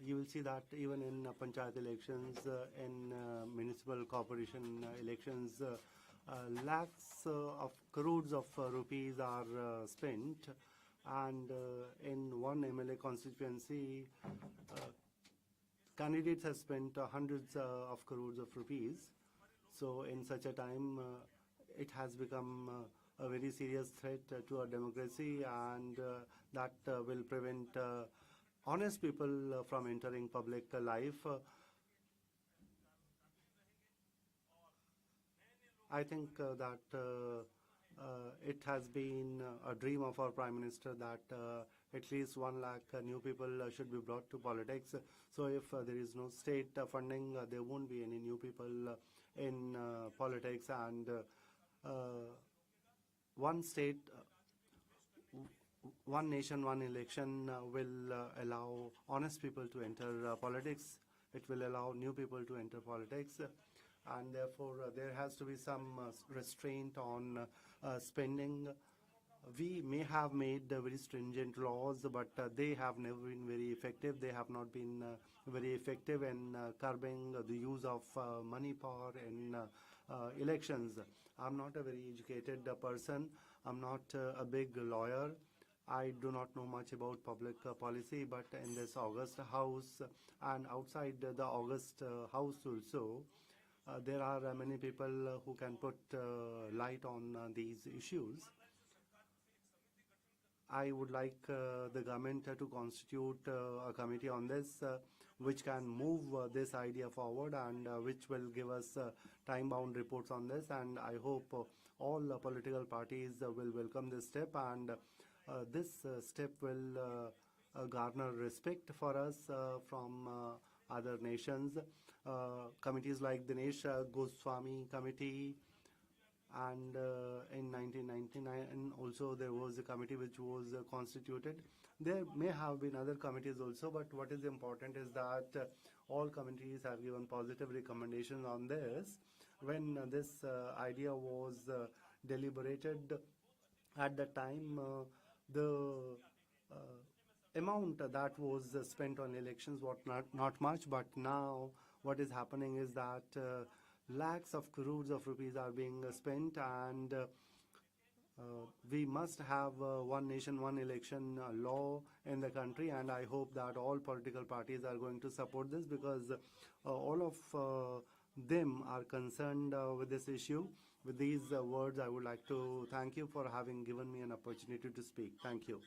You will see that even in panchayat elections, in municipal corporation elections, lakhs of crores of rupees are spent, and in one MLA constituency, candidates have spent hundreds of crores of rupees. So in such a time, it has become a very serious threat to our democracy, and that will prevent honest people from entering public life. I think that it has been a dream of our Prime Minister that at least 1 lakh new people should be brought to politics. So if there is no state funding, there won't be any new people in politics, and one state, one nation, one election will allow honest people to enter politics. It will allow new people to enter politics, and therefore there has to be some restraint on spending. We may have made very stringent laws, but they have never been very effective. They have not been very effective in curbing the use of money power in elections. I'm not a very educated person. I'm not a big lawyer. I do not know much about public policy, but in this August House and outside the August House also, there are many people who can put light on these issues. I would like the government to constitute a committee on this, which can move this idea forward, and which will give us time-bound reports on this. And I hope all political parties will welcome this step, and this step will garner respect for us from other nations. Committees like the Dinesh Goswami Committee, and in 1999 also there was a committee which was constituted. There may have been other committees also, but what is important is that all committees have given positive recommendations on this. When this idea was deliberated at the time, the amount that was spent on elections was not much, but now what is happening is that lakhs of crores of rupees are being spent, and we must have one nation, one election law in the country, and I hope that all political parties are going to support this, because all of them are concerned with this issue. With these words, I would like to thank you for having given me an opportunity to speak. Thank you.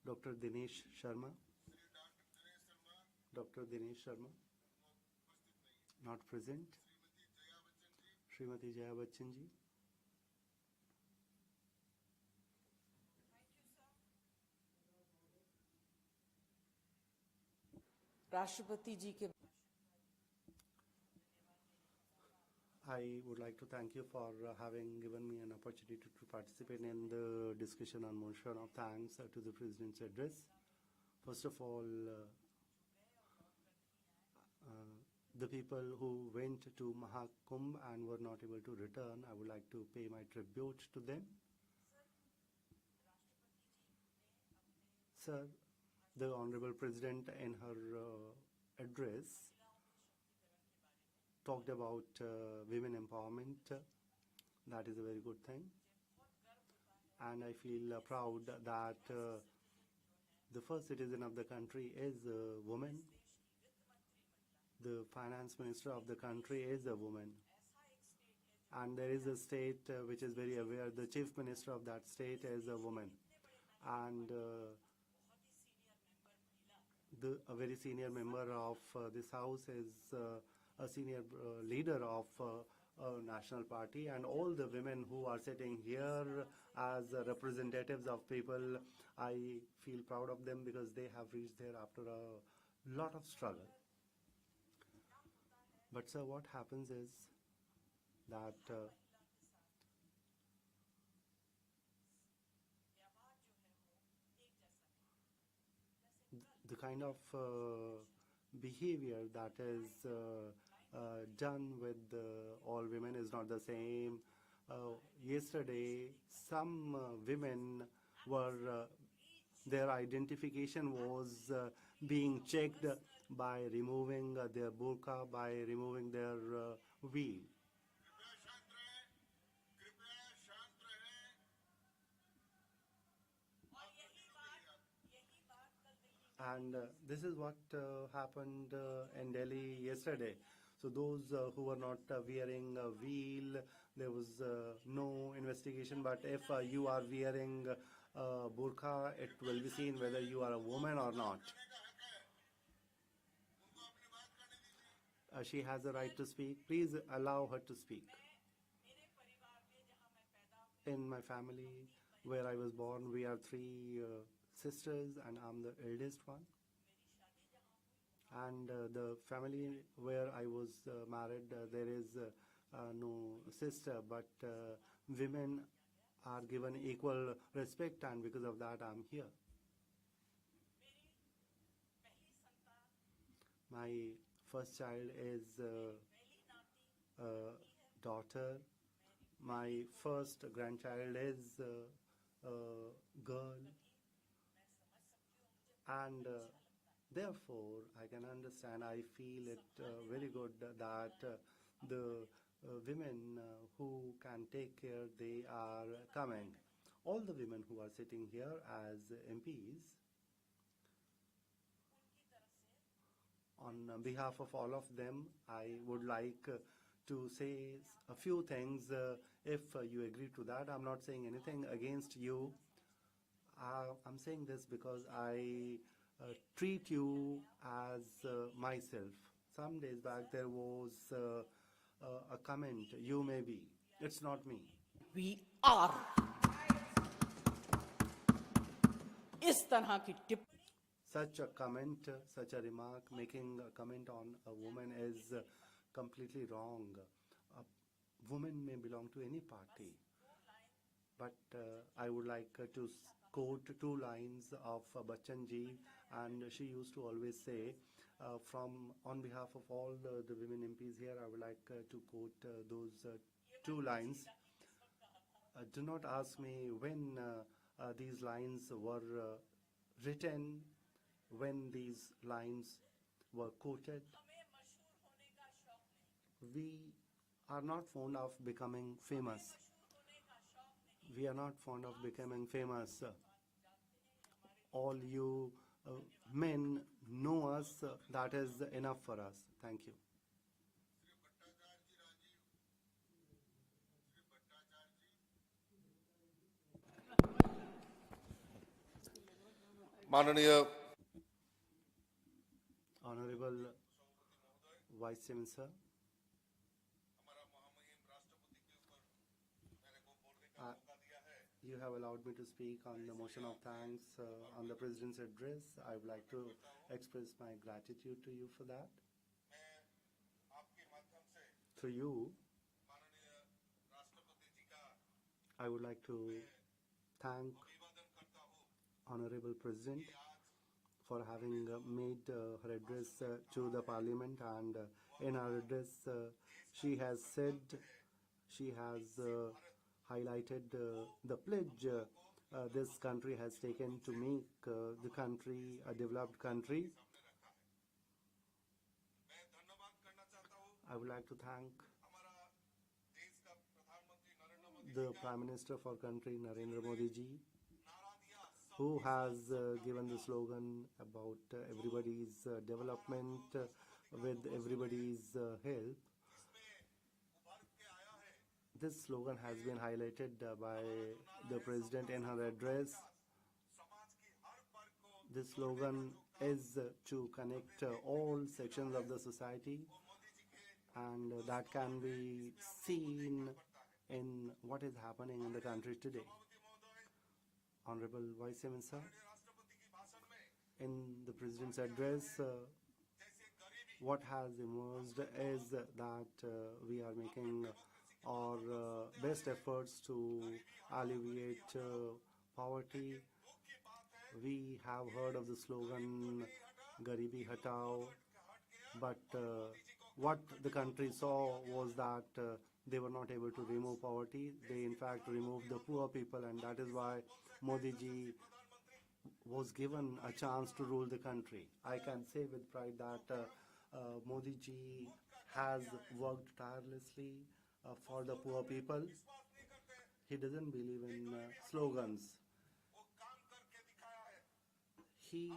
Dr. Dinesh Sharma. Dr. Dinesh Sharma. Not present. Srimati Jaya Bachchan ji. राष्ट्रपति जी के I would like to thank you for having given me an opportunity to participate in the discussion on motion of thanks to the President's address. First of all, the people who went to Mahakumbh and were not able to return, I would like to pay my tribute to them. Sir, the Honorable President in her address talked about women empowerment. That is a very good thing. And I feel proud that the first citizen of the country is a woman. The finance minister of the country is a woman. And there is a state which is very aware. The chief minister of that state is a woman. And a very senior member of this house is a senior leader of a national party, and all the women who are sitting here as representatives of people, I feel proud of them because they have reached there after a lot of struggle. But sir, what happens is that the kind of behavior that is done with all women is not the same. Yesterday, some women were, their identification was being checked by removing their burqa, by removing their veil. And this is what happened in Delhi yesterday. So those who were not wearing a veil, there was no investigation. But if you are wearing burqa, it will be seen whether you are a woman or not. She has a right to speak. Please allow her to speak. in my family where I was born, we are three sisters, and I'm the eldest one. And the family where I was married, there is no sister, but women are given equal respect, and because of that, I'm here. My first child is a daughter. My first grandchild is a girl. And therefore, I can understand, I feel it very good that the women who can take care, they are coming. All the women who are sitting here as MPs, on behalf of all of them, I would like to say a few things if you agree to that. I'm not saying anything against you. I'm saying this because I treat you as myself. Some days back there was a comment, you may be. It's not me. We are. इस तरह की tip Such a comment, such a remark, making a comment on a woman is completely wrong. A woman may belong to any party. But I would like to quote two lines of Bachchan ji, and she used to always say, on behalf of all the women MPs here, I would like to quote those two lines. Do not ask me when these lines were written, when these lines were quoted. We are not fond of becoming famous. We are not fond of becoming famous. All you men know us, that is enough for us. Thank you. Honorable Vice Chairman, sir. You have allowed me to speak on the motion of thanks on the President's address. I would like to express my gratitude to you for that. Through you, I would like to thank Honorable President for having made her address to the Parliament, and in her address she has said, she has highlighted the pledge this country has taken to make the country a developed country. I would like to thank the Prime Minister for country, Narendra Modi ji, who has given the slogan about everybody's development with everybody's help. This slogan has been highlighted by the President in her address. This slogan is to connect all sections of the society, and that can be seen in what is happening in the country today. Honorable Vice Chairman, sir, in the President's address, what has emerged is that we are making our best efforts to alleviate poverty. We have heard of the slogan Garibi Hatao, but what the country saw was that they were not able to remove poverty. They in fact removed the poor people, and that is why Modi ji was given a chance to rule the country. I can say with pride that Modi ji has worked tirelessly for the poor people. He doesn't believe in slogans. He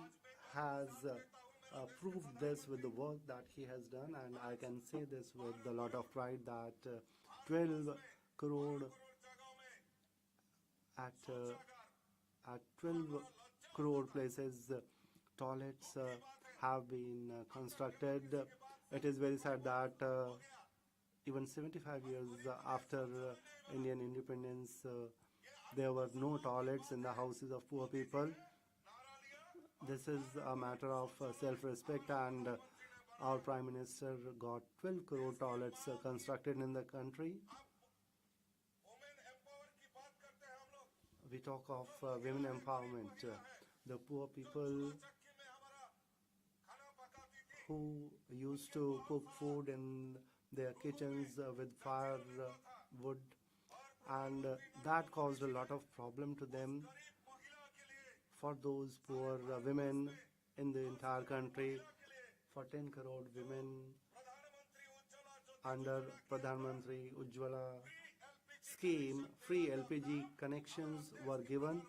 has proved this with the work that he has done, and I can say this with a lot of pride that 12 crore at 12 crore places toilets have been constructed. It is very sad that even 75 years after Indian independence, there were no toilets in the houses of poor people. This is a matter of self-respect, and our Prime Minister got 12 crore toilets constructed in the country. We talk of women empowerment. The poor people who used to cook food in their kitchens with firewood, and that caused a lot of problem to them. For those poor women in the entire country, for 10 crore women under Pradhanmantri Ujjwala scheme, free LPG connections were given.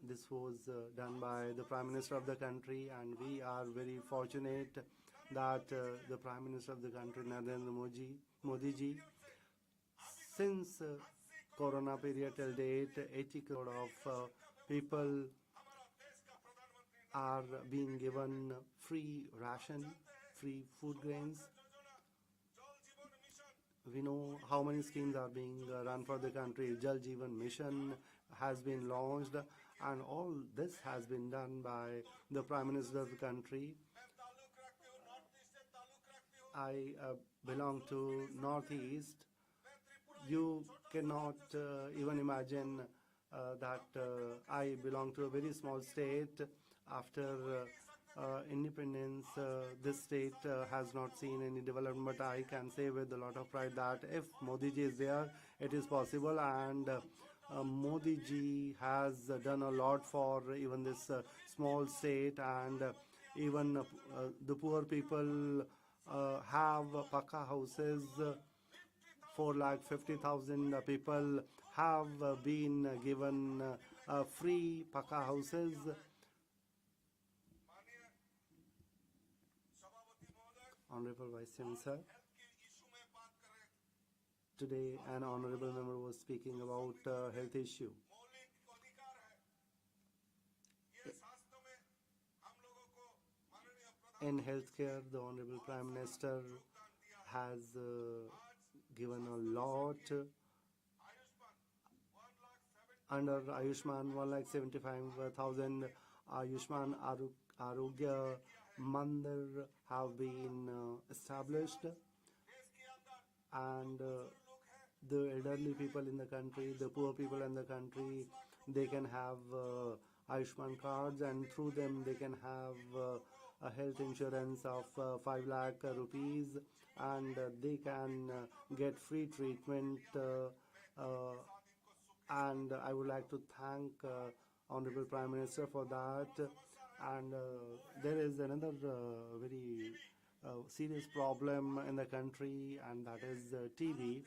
This was done by the Prime Minister of the country, and we are very fortunate that the Prime Minister of the country, Narendra Modi ji, since Corona period till date, 80 crore of people are being given free ration, free food grains. We know how many schemes are being run for the country. Jal Jeevan Mission has been launched, and all this has been done by the Prime Minister of the country. I belong to Northeast. You cannot even imagine that I belong to a very small state. After independence, this state has not seen any development, but I can say with a lot of pride that if Modi ji is there, it is possible, and Modi ji has done a lot for even this small state, and even the poor people have Pakka houses. 450,000 people have been given free Pakka houses. Honorable Vice Chairman, sir, today an honorable member was speaking about health issue. In healthcare, the Honorable Prime Minister has given a lot. Under Ayushman, 1,75,000 Ayushman Arogya Mandir have been established, and the elderly people in the country, the poor people in the country, they can have Ayushman cards, and through them they can have a health insurance of 5 lakh rupees, and they can get free treatment. And I would like to thank Honorable Prime Minister for that. And there is another very serious problem in the country, and that is TB.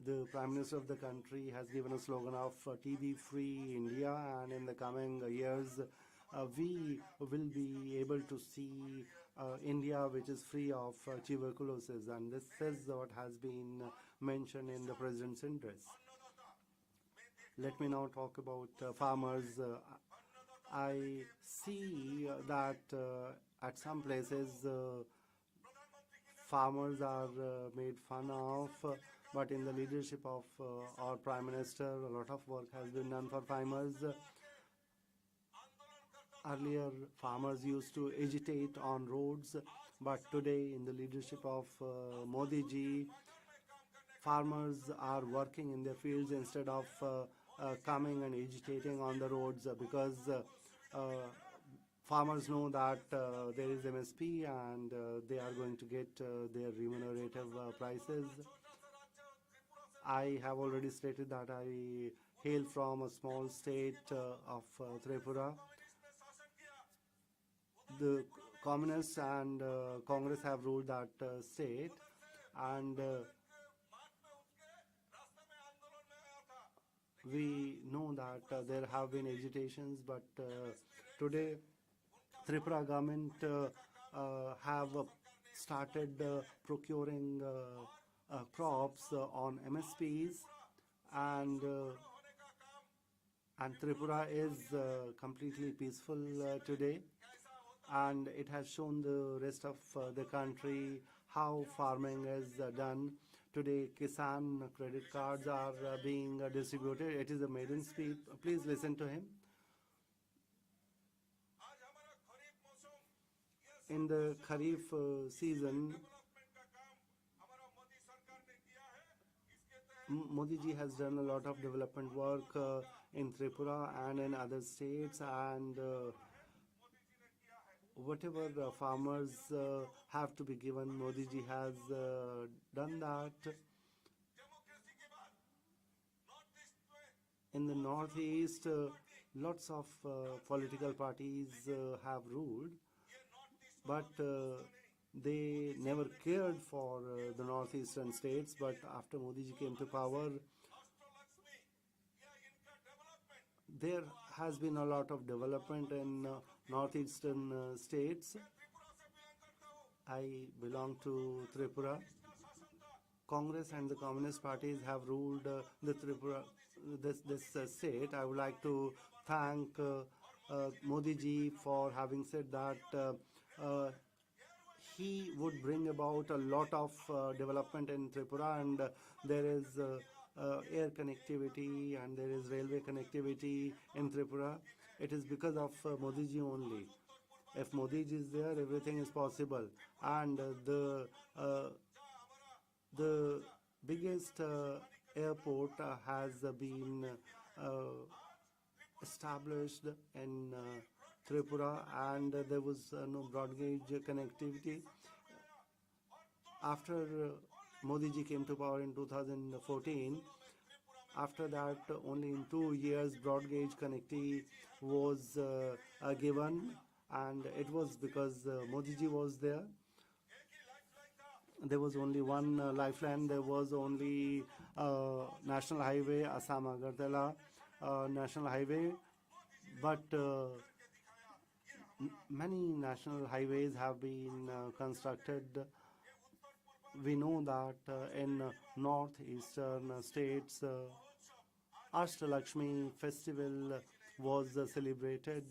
The Prime Minister of the country has given a slogan of TB-free India, and in the coming years, we will be able to see India which is free of tuberculosis, and this is what has been mentioned in the President's address. Let me now talk about farmers. I see that at some places farmers are made fun of, but in the leadership of our Prime Minister, a lot of work has been done for farmers. Earlier, farmers used to agitate on roads, but today, in the leadership of Modi ji, farmers are working in their fields instead of coming and agitating on the roads, because farmers know that there is MSP and they are going to get their remunerative prices. I have already stated that I hail from a small state of Tripura. The Communists and Congress have ruled that state, and we know that there have been agitations, but today Tripura government have started procuring crops on MSPs, and Tripura is completely peaceful today, and it has shown the rest of the country how farming is done. today Kisan credit cards are being distributed. It is a maiden speech. Please listen to him. In the Kharif season, Modi ji has done a lot of development work in Tripura and in other states, and whatever farmers have to be given, Modi ji has done that. In the northeast, lots of political parties have ruled, but they never cared for the northeastern states. But after Modi ji came to power, there has been a lot of development in northeastern states. I belong to Tripura. Congress and the Communist parties have ruled the Tripura, this state. I would like to thank Modi ji for having said that he would bring about a lot of development in Tripura, and there is air connectivity and there is railway connectivity in Tripura. It is because of Modi ji only. If Modi ji is there, everything is possible. And the biggest airport has been established in Tripura, and there was no broad gauge connectivity. After Modi ji came to power in 2014, after that only in 2 years broad gauge connectivity was given, and it was because Modi ji was there. There was only one lifeline. There was only National Highway, Assam-Agartala National Highway, but many national highways have been constructed. We know that in northeastern states, Ashtalakshmi festival was celebrated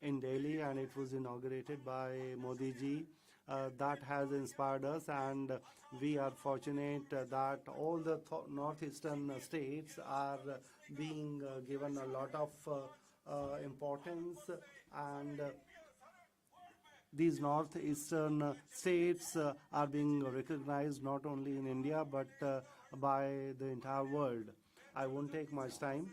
in Delhi, and it was inaugurated by Modi ji. That has inspired us, and we are fortunate that all the northeastern states are being given a lot of importance, and these northeastern states are being recognized not only in India but by the entire world. I won't take much time.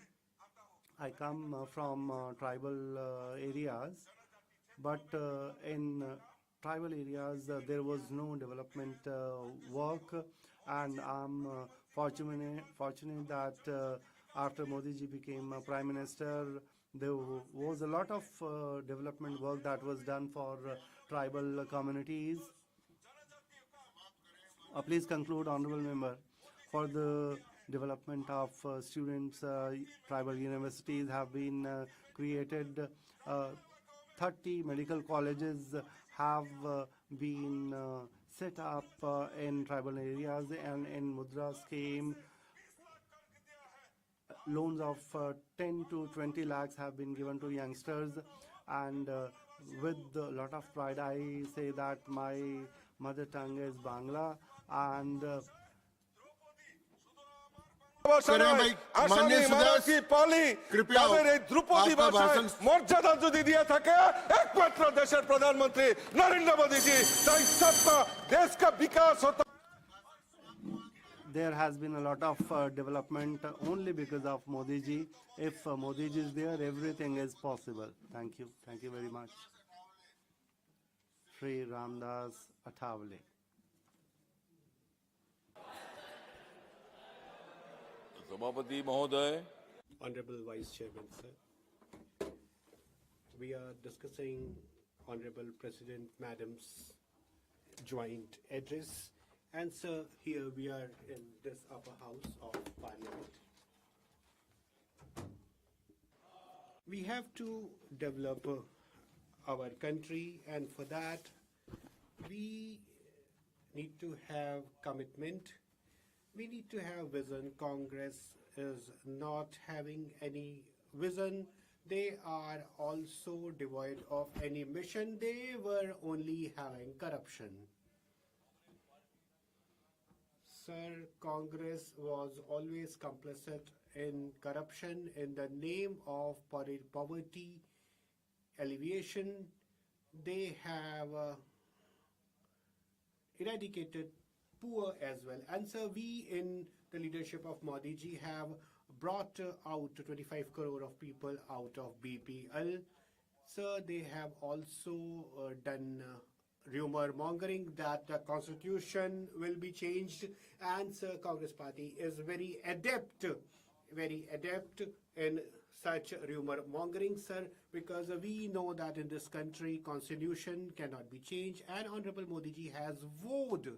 I come from tribal areas, but in tribal areas there was no development work, and I'm fortunate that after Modi ji became Prime Minister, there was a lot of development work that was done for tribal communities. Please conclude, Honorable Member. For the development of students, tribal universities have been created. 30 medical colleges have been set up in tribal areas, and in Mudra scheme, loans of 10 to 20 lakhs have been given to youngsters, and with a lot of pride I say that my mother tongue is Bangla, and মর্যাদা যদি দিয়ে থাকে একমাত্র দেশের প্রধানমন্ত্রী নরেন্দ্র মোদী জি তাই সবকা দেশ কা বিকাশ হতা। There has been a lot of development only because of Modi ji. If Modi ji is there, everything is possible. Thank you. Thank you very much. Shri Ramdas Athavale. Sabhapati Mahoday. Honorable Vice Chairman, sir. We are discussing Honorable President Madam's joint address. And sir, here we are in this upper house of Parliament. We have to develop our country, and for that we need to have commitment. We need to have vision. Congress is not having any vision. They are also devoid of any mission. They were only having corruption. Sir, Congress was always complicit in corruption in the name of poverty alleviation. They have eradicated poor as well. And so we in the leadership of Modi ji have brought out 25 crore of people out of BPL. So they have also done rumor mongering that the constitution will be changed, and Sir, Congress party is very adept in such rumor mongering, sir, because we know that in this country constitution cannot be changed, and Honorable Modi ji has vowed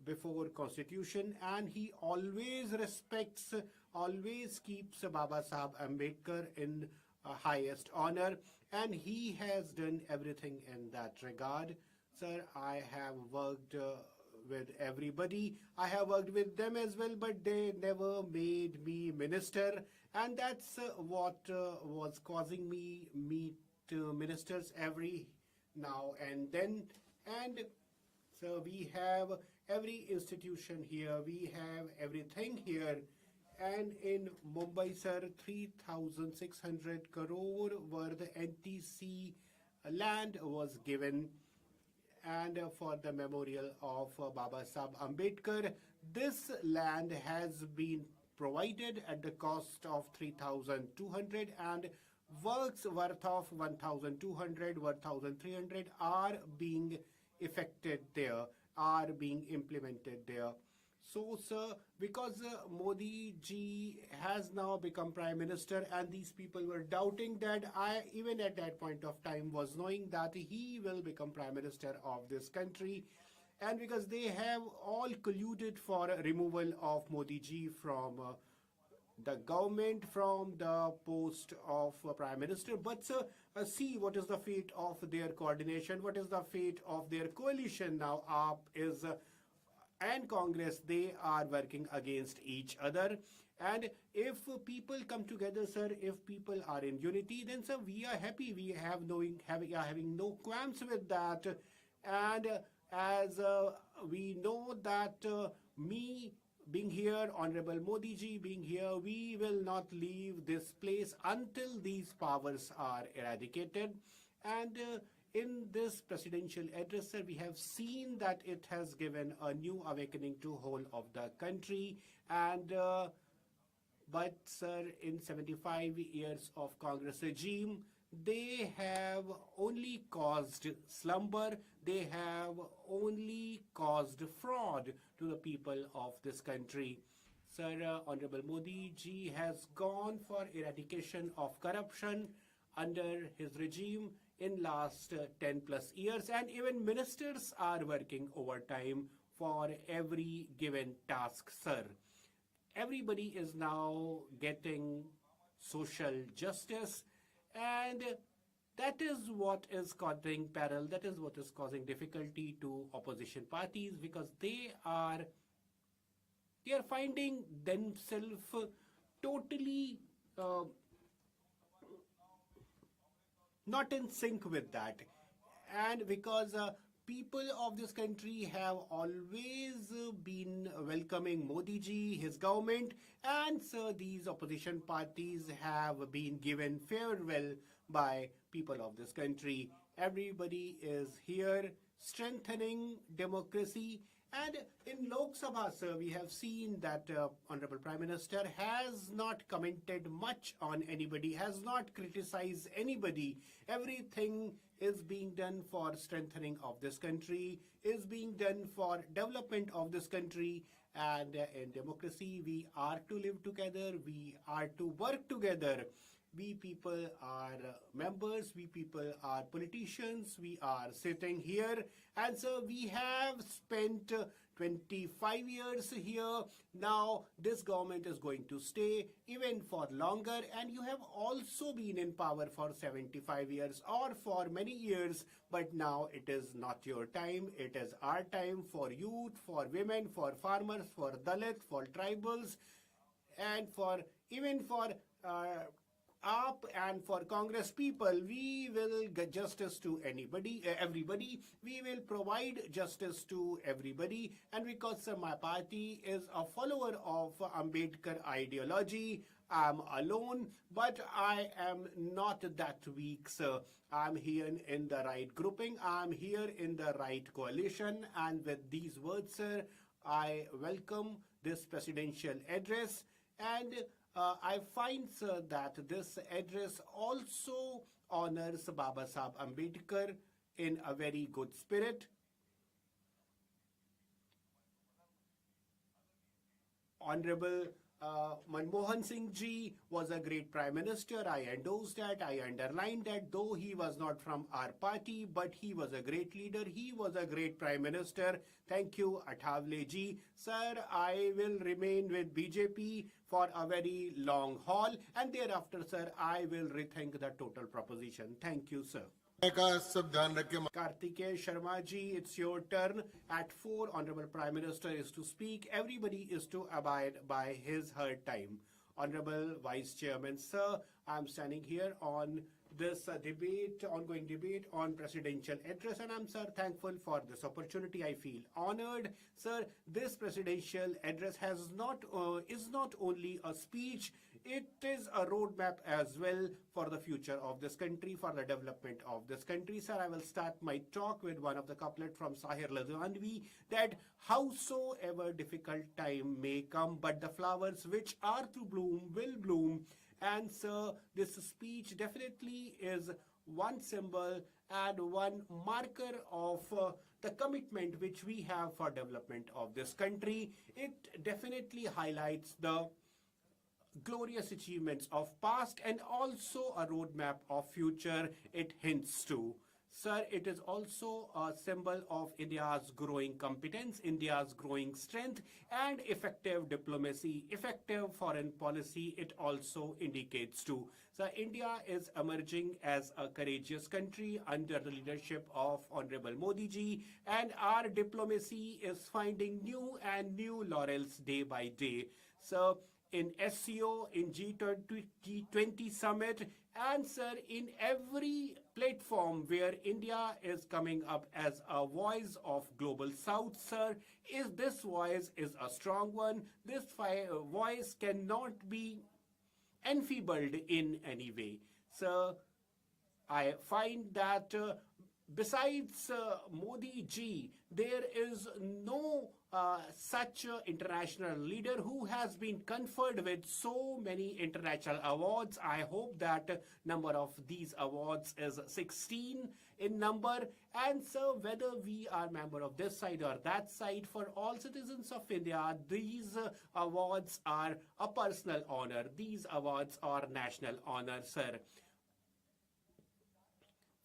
before constitution, and he always respects, always keeps Baba Sahib Ambedkar in highest honor, and he has done everything in that regard. Sir, I have worked with everybody. I have worked with them as well, but they never made me minister, and that's what was causing me meet ministers every now and then. And so we have every institution here, we have everything here. And in Mumbai, sir, 3,600 crore worth NTC land was given, and for the memorial of Baba Sahib Ambedkar, this land has been provided at the cost of 3,200, and works worth of 1,200, 1,300 are being effected there, are being implemented there. So, sir, because Modi ji has now become Prime Minister, and these people were doubting that, I even at that point of time was knowing that he will become Prime Minister of this country, and because they have all colluded for removal of Modi ji from the government, from the post of Prime Minister. But sir, see what is the fate of their coordination, what is the fate of their coalition now. AAP is and Congress, they are working against each other. And if people come together, sir, if people are in unity, then sir, we are happy. We have having no qualms with that. And as we know that me being here, Honorable Modi ji being here, we will not leave this place until these powers are eradicated. And in this presidential address, sir, we have seen that it has given a new awakening to whole of the country. And but sir, in 75 years of Congress regime, they have only caused slumber, they have only caused fraud to the people of this country. Sir, Honorable Modi ji has gone for eradication of corruption under his regime in last 10 plus years, and even ministers are working overtime for every given task, sir. Everybody is now getting social justice, and that is what is causing peril, that is what is causing difficulty to opposition parties, because they are finding themselves totally not in sync with that. And because people of this country have always been welcoming Modi ji, his government, and so these opposition parties have been given farewell by people of this country. Everybody is here strengthening democracy. And in Lok Sabha, sir, we have seen that Honorable Prime Minister has not commented much on anybody, has not criticized anybody. Everything is being done for strengthening of this country, is being done for development of this country. And in democracy, we are to live together, we are to work together. We people are members, we people are politicians, we are sitting here, and so we have spent 25 years here. Now this government is going to stay even for longer, and you have also been in power for 75 years or for many years, but now it is not your time, it is our time, for youth, for women, for farmers, for Dalit, for tribals, and for even for up, and for Congress people, we will get justice to everybody. We will provide justice to everybody. And because my party is a follower of Ambedkar ideology, I'm alone, but I am not that weak, sir. I'm here in the right grouping. I'm here in the right coalition. And with these words, sir, I welcome this presidential address. And I find, sir, that this address also honors Baba Sahib Ambedkar in a very good spirit. Honorable Manmohan Singh ji was a great Prime Minister. I endorse that. I underline that. Though he was not from our party, but he was a great leader. He was a great Prime Minister. Thank you, Athawale ji. Sir, I will remain with BJP for a very long haul. And thereafter, sir, I will rethink the total proposition. Thank you, sir. Kartikeya Sharma ji, it's your turn. At 4, Honorable Prime Minister is to speak. Everybody is to abide by her time. Honorable Vice Chairman, sir, I'm standing here on this ongoing debate on presidential address, and I'm, sir, thankful for this opportunity. I feel honored. Sir, this presidential address is not only a speech, it is a roadmap as well for the future of this country, for the development of this country. Sir, I will start my talk with one of the couplet from Sahir Ladwanvi, that howsoever difficult time may come, but the flowers which are to bloom will bloom. And sir, this speech definitely is one symbol and one marker of the commitment which we have for development of this country. It definitely highlights the glorious achievements of past and also a roadmap of future it hints to. Sir, it is also a symbol of India's growing competence, India's growing strength, and effective diplomacy, effective foreign policy, it also indicates too. So India is emerging as a courageous country under the leadership of Honorable Modi ji, and our diplomacy is finding new and new laurels day by day. So in SCO, in G20 summit, and sir, in every platform where India is coming up as a voice of global south, sir, this voice is a strong one. This voice cannot be enfeebled in any way. So I find that besides Modi ji, there is no such international leader who has been conferred with so many international awards. I hope that number of these awards is 16 in number. And so whether we are member of this side or that side, for all citizens of India, these awards are a personal honor. These awards are national honor, sir.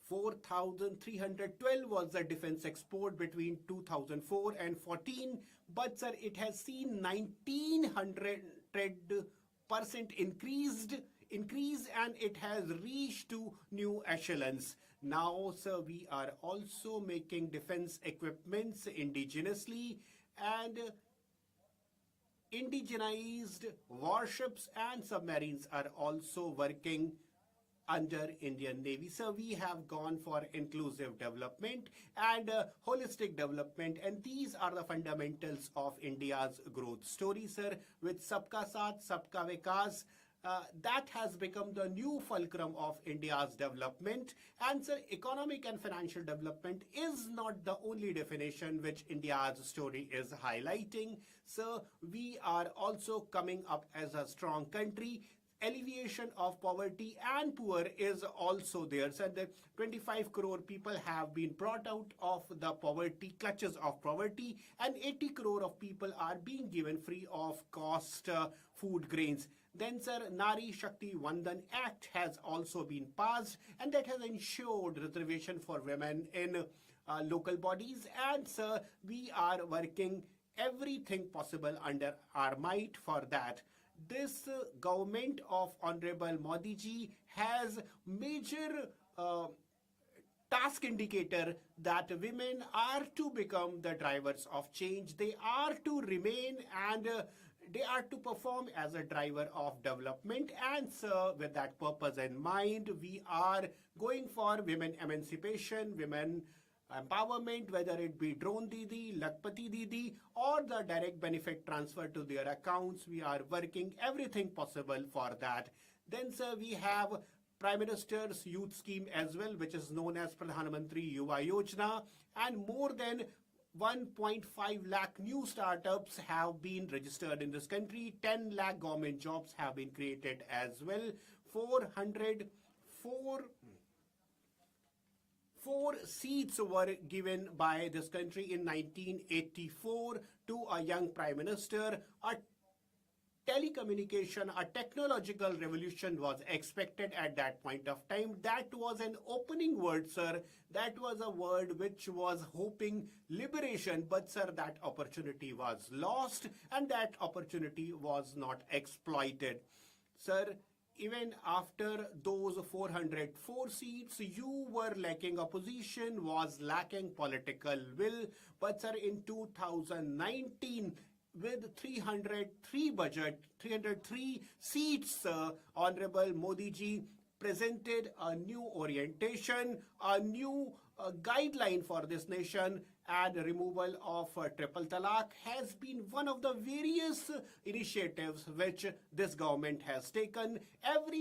4,312 was the defense export between 2004 and 14, but sir, it has seen 1,900% increase, and it has reached to new echelons. Now, sir, we are also making defense equipments indigenously, and indigenized warships and submarines are also working under Indian Navy. So we have gone for inclusive development and holistic development, and these are the fundamentals of India's growth story, sir. With Sabka Saath, Sabka Vikas, that has become the new fulcrum of India's development. And sir, economic and financial development is not the only definition which India's story is highlighting. So we are also coming up as a strong country. Alleviation of poverty and poor is also there. So that 25 crore people have been brought out of the poverty, clutches of poverty, and 80 crore of people are being given free of cost food grains. Then, sir, Nari Shakti Vandan Act has also been passed, and that has ensured reservation for women in local bodies. And, sir, we are working everything possible under our might for that. This government of Honorable Modi ji has major task indicator that women are to become the drivers of change. They are to remain and they are to perform as a driver of development. And sir, with that purpose in mind, we are going for women emancipation, women empowerment, whether it be drone didi, lakpati didi, or the direct benefit transfer to their accounts. We are working everything possible for that. Then sir, we have Prime Minister's youth scheme as well, which is known as Pradhan Mantri Yuva Yojana, and more than 1.5 lakh new startups have been registered in this country. 10 lakh government jobs have been created as well. 404 seats were given by this country in 1984 to a young prime minister. A telecommunication, a technological revolution was expected at that point of time. That was an opening word, sir. That was a word which was hoping liberation, but sir, that opportunity was lost and that opportunity was not exploited. Sir, even after those 404 seats, you were lacking opposition, was lacking political will. But sir, in 2019, with 303 seats, Honorable Modi ji presented a new orientation, a new guideline for this nation, and removal of triple talaq has been one of the various initiatives which this government has taken.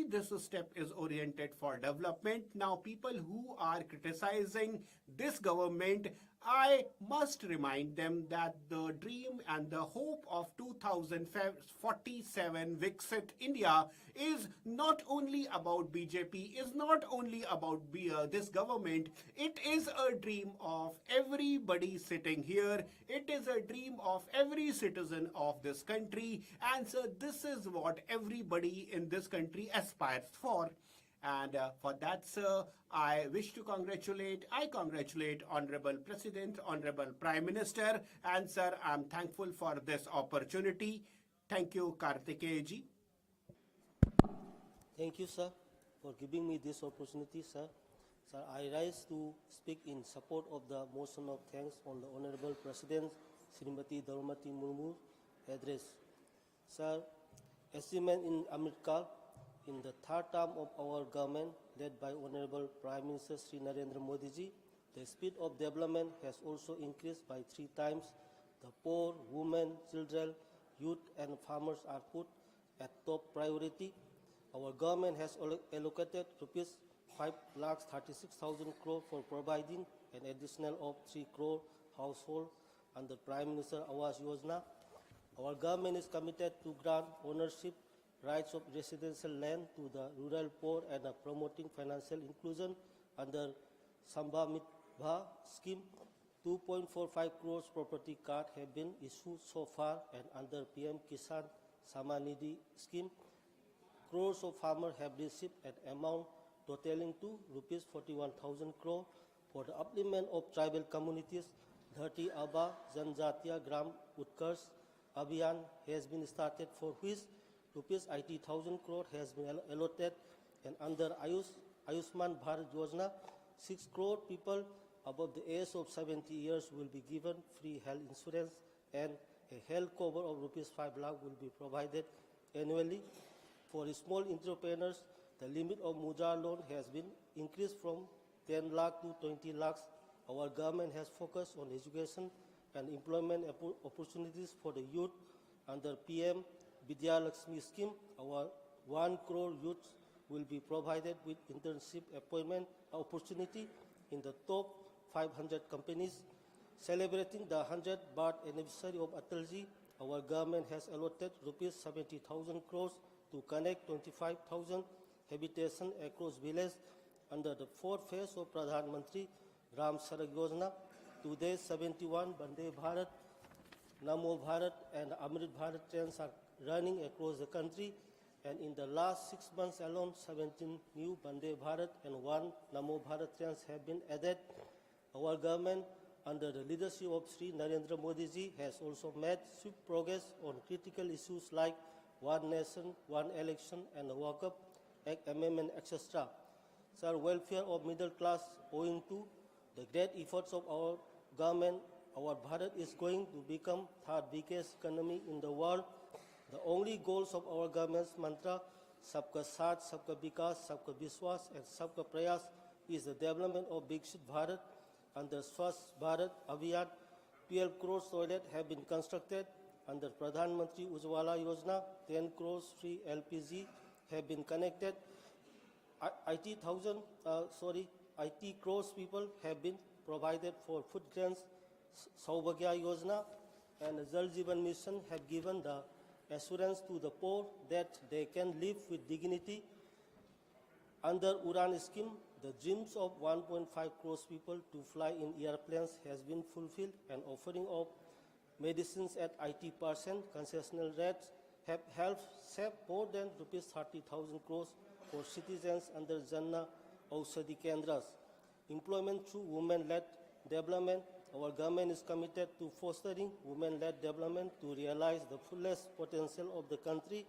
This step is oriented for development. Now, people who are criticizing this government, I must remind them that the dream and the hope of 2047 Viksit India is not only about BJP, is not only about this government. It is a dream of everybody sitting here. It is a dream of every citizen of this country. And so this is what everybody in this country aspires for. And for that, sir, I congratulate Honorable President, Honorable Prime Minister, and sir, I'm thankful for this opportunity. Thank you, Kartikeya ji. Thank you, sir, for giving me this opportunity, sir. Sir, I rise to speak in support of the motion of thanks on the Honorable President, Srimati Draupadi Murmu address. Sir, achievement in America. In the third term of our government, led by Honorable Prime Minister Sri Narendra Modi ji, the speed of development has also increased by 3 times. The poor, women, children, youth and farmers are put at top priority. Our government has allocated rupees 5,36,000 crore for providing an additional of 3 crore household under Prime Minister Awas Yojana. Our government is committed to grant ownership rights of residential land to the rural poor and promoting financial inclusion under Sambhamitbha scheme. 2.45 crores property cards have been issued so far, and under PM Kisan Samman Nidhi scheme, crores of farmers have received an amount totaling to rupees 41,000 crore for the upliftment of tribal communities. Dhati Aba Janjatiya Gram Utkarsh Abhiyan has been started, for which rupees 80,000 crore has been allotted, and under Ayushman Bharat Yojana, 6 crore people above the age of 70 years will be given free health insurance, and a health cover of rupees 5 lakh will be provided annually. For small entrepreneurs, the limit of Mudra loan has been increased from 10 lakh to 20 lakhs. Our government has focused on education and employment opportunities for the youth under PM Vidya Lakshmi scheme. Our 1 crore youths will be provided with internship appointment opportunity in the top 500 companies. Celebrating the 100th birth anniversary of Atalji, our government has allotted rupees 70,000 crores to connect 25,000 habitation across villages under the 4th phase of Pradhan Mantri Gram Sadak Yojana. Today, 71 Vande Bharat, Namo Bharat and Amrit Bharat trains are running across the country, and in the last 6 months alone, 17 new Vande Bharat and 1 Namo Bharat trains have been added. Our government, under the leadership of Sri Narendra Modi ji, has also made swift progress on critical issues like One Nation, One Election and the Waqf Act Amendment, etc. Sir, welfare of middle class, owing to the great efforts of our government, our Bharat is going to become third biggest economy in the world. The only goals of our government's mantra, Sabka Saath, Sabka Vikas, Sabka Vishwas, and Sabka Prayas, is the development of Viksit Bharat. Under Swachh Bharat Abhiyan, 12 crores toilets have been constructed. Under Pradhan Mantri Ujjwala Yojana, 10 crores free LPG have been connected. 80 crores people have been provided for food grants. Saubhagya Yojana and Jal Jeevan Mission have given the assurance to the poor that they can live with dignity. Under Udan scheme, the dreams of 1.5 crores people to fly in airplanes has been fulfilled, and offering of medicines at 80% concessional rates have helped save more than rupees 30,000 crores for citizens under Janna Aushadhi Kendras. Employment through women-led development. Our government is committed to fostering women-led development to realize the fullest potential of the country.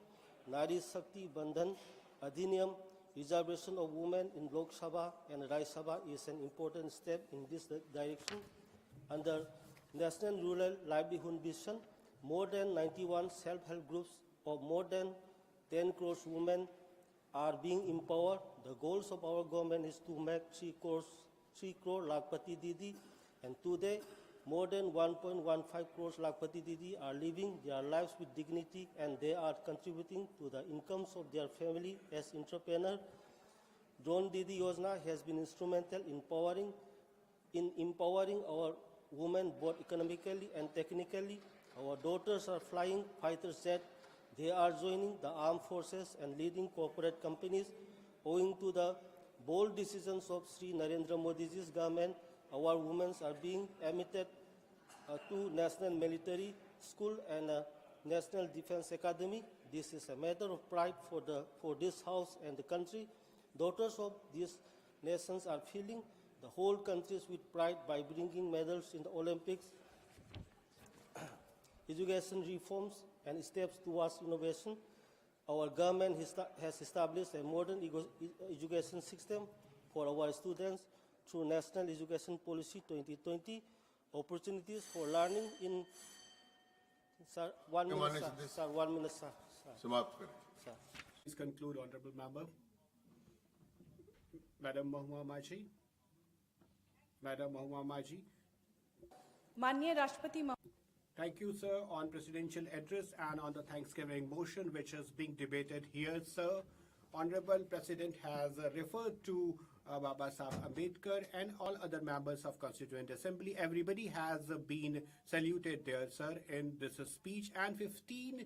Nari Shakti Bandhan Adhiniyam, reservation of women in Lok Sabha and Rajya Sabha, is an important step in this direction. Under National Rural Livelihood Mission, more than 91 self-help groups of more than 10 crores women are being empowered. The goals of our government is to make 3 crore Lakpati Didi, and today more than 1.15 crores Lakpati Didi are living their lives with dignity, and they are contributing to the incomes of their family as entrepreneurs. Drone Didi Yojana has been instrumental in empowering our women both economically and technically. Our daughters are flying fighter jets. They are joining the armed forces and leading corporate companies. Owing to the bold decisions of Sri Narendra Modi's government, our women are being admitted to National Military School and National Defense Academy. This is a matter of pride for this house and the country. Daughters of these nations are filling the whole countries with pride by bringing medals in the Olympics. Education reforms and steps towards innovation. Our government has established a modern education system for our students through National Education Policy 2020. Opportunities for learning in... Sir, 1 minute, sir. Sir, 1 minute, sir. Sir. Please conclude, Honorable Member. Madam Mahua Maji. Madam Mahua Maji. माननीय राष्ट्रपति Thank you, sir, on presidential address and on the Thanksgiving motion which is being debated here, sir. Honorable President has referred to Baba Sahib Ambedkar and all other members of Constituent Assembly. Everybody has been saluted there, sir, in this speech. And 15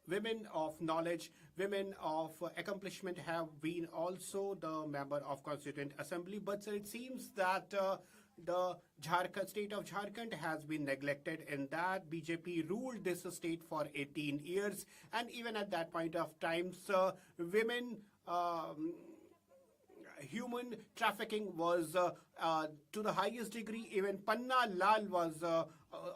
women of knowledge, women of accomplishment have been also the member of Constituent Assembly. But sir, it seems that the state of Jharkhand has been neglected in that BJP ruled this state for 18 years. And even at that point of time, sir, women human trafficking was to the highest degree. Even Panna Lal was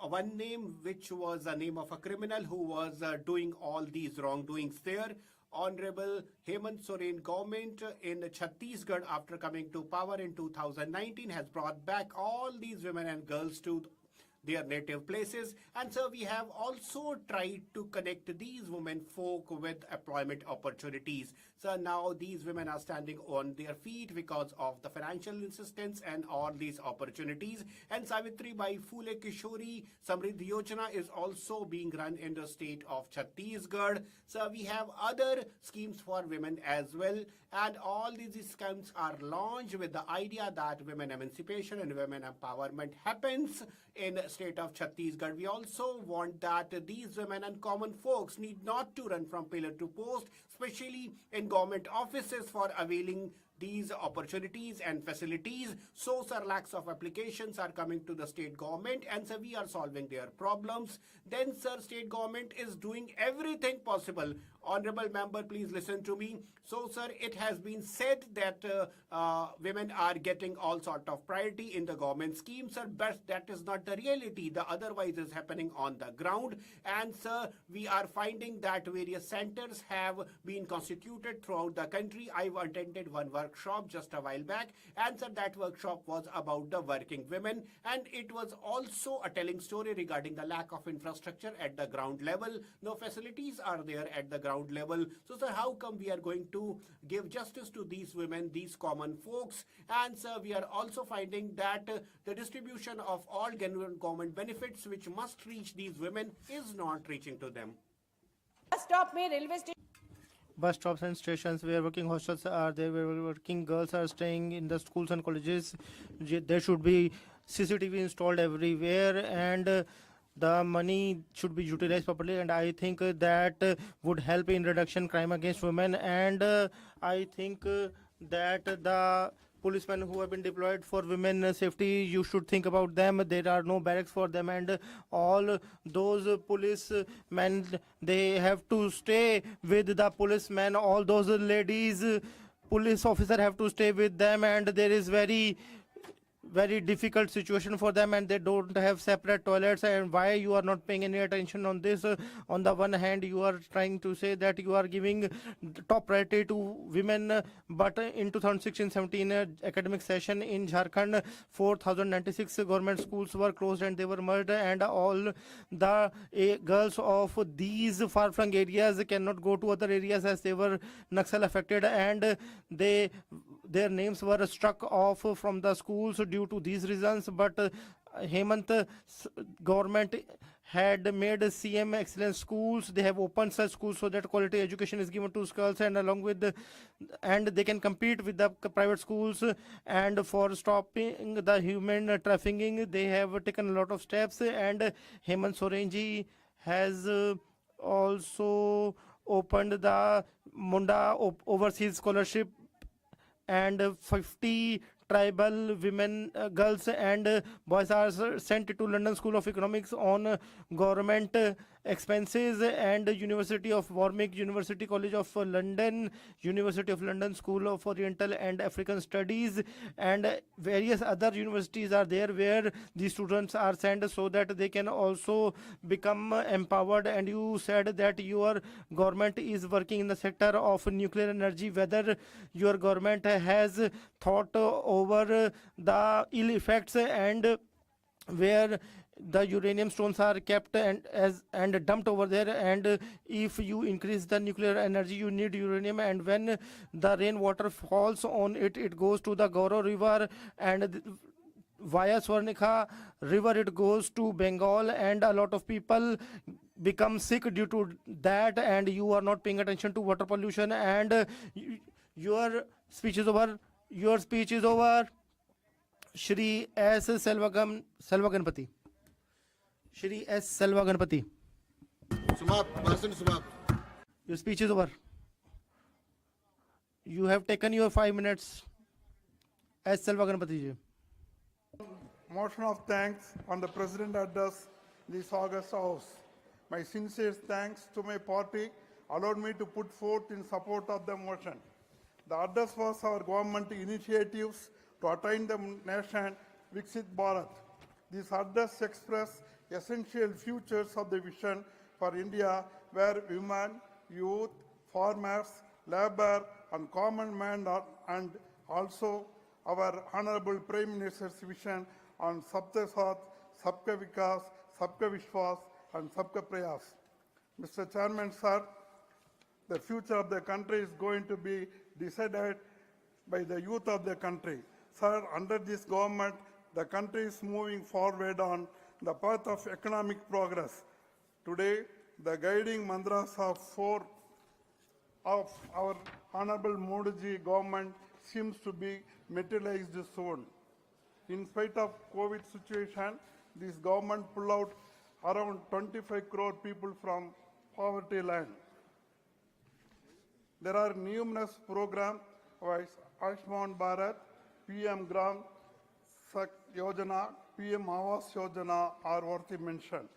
one name which was a name of a criminal who was doing all these wrongdoings there. Honorable Hemant Soren government in Chhattisgarh, after coming to power in 2019, has brought back all these women and girls to their native places. And so we have also tried to connect these women folk with employment opportunities. So now these women are standing on their feet because of the financial assistance and all these opportunities. And Savitri Bai Phule Kishori Samriddhi Yojana is also being run in the state of Chhattisgarh. So we have other schemes for women as well. And all these schemes are launched with the idea that women emancipation and women empowerment happens in the state of Chhattisgarh. We also want that these women and common folks need not to run from pillar to post, especially in government offices, for availing these opportunities and facilities. So, sir, lakhs of applications are coming to the state government, and so we are solving their problems. Then, sir, state government is doing everything possible. Honorable member, please listen to me. So, sir, it has been said that women are getting all sort of priority in the government scheme, sir, but that is not the reality. The otherwise is happening on the ground. And, sir, we are finding that various centers have been been constituted throughout the country. I attended one workshop just a while back, and sir, that workshop was about the working women, and it was also a telling story regarding the lack of infrastructure at the ground level. No facilities are there at the ground level. So sir, how come we are going to give justice to these women, these common folks? And sir, we are also finding that the distribution of all government benefits which must reach these women is not reaching to them. Bus stop में railway station Bus stops and stations where working hostels are there, where working girls are staying in the schools and colleges, there should be CCTV installed everywhere, and the money should be utilized properly, and I think that would help in reduction crime against women. And I think that the policemen who have been deployed for women safety, you should think about them. There are no barracks for them, and all those policemen, they have to stay with the policemen. All those ladies police officer have to stay with them, and there is very difficult situation for them, and they don't have separate toilets. And why you are not paying any attention on this? On the one hand, you are trying to say that you are giving top priority to women, but in 2016-17 academic session in Jharkhand, 4,096 government schools were closed and they were merged, and all the girls of these far-flung areas cannot go to other areas as they were Naxal affected, and their names were struck off from the schools due to these reasons. But Hemant government had made CM excellent schools. They have opened such schools so that quality education is given to girls, and along with and they can compete with the private schools. And for stopping the human trafficking, they have taken a lot of steps. And Hemant Soren ji has also opened the Munda Overseas Scholarship, and 50 tribal women, girls and boys are sent to London School of Economics on government expenses. And University of Warwick, University College of London, University of London School of Oriental and African Studies, and various other universities are there where the students are sent so that they can also become empowered. And you said that your government is working in the sector of nuclear energy. Whether your government has thought over the ill effects and where the uranium stones are kept and dumped over there, and if you increase the nuclear energy, you need uranium, and when the rainwater falls on it, it goes to the Gauro river, and via Swarnika river it goes to Bengal, and a lot of people become sick due to that. And you are not paying attention to water pollution. And your speech is over. Your speech is over. Shri S. Selvaganpati. Shri S. Selvaganpati. Your speech is over. You have taken your 5 minutes. S. Selvaganpati ji. Motion of thanks on the President address this August House. My sincere thanks to my party allowed me to put forth in support of the motion. The address was our government initiatives to attain the nation Viksit Bharat. This address expressed essential features of the vision for India, where women, youth, farmers, labor, and common man are, and also our Honorable Prime Minister's vision on Sabka Saath, Sabka Vikas, Sabka Vishwas, and Sabka Prayas. Mr. Chairman, sir, the future of the country is going to be decided by the youth of the country. Sir, under this government, the country is moving forward on the path of economic progress. Today, the guiding mantras of our Honorable Modi government seems to be materialized soon. In spite of COVID situation, this government pulled out around 25 crore people from poverty line. There are numerous programs like Ayushman Bharat, PM Gram Sak Yojana, PM Awas Yojana are worthy mention.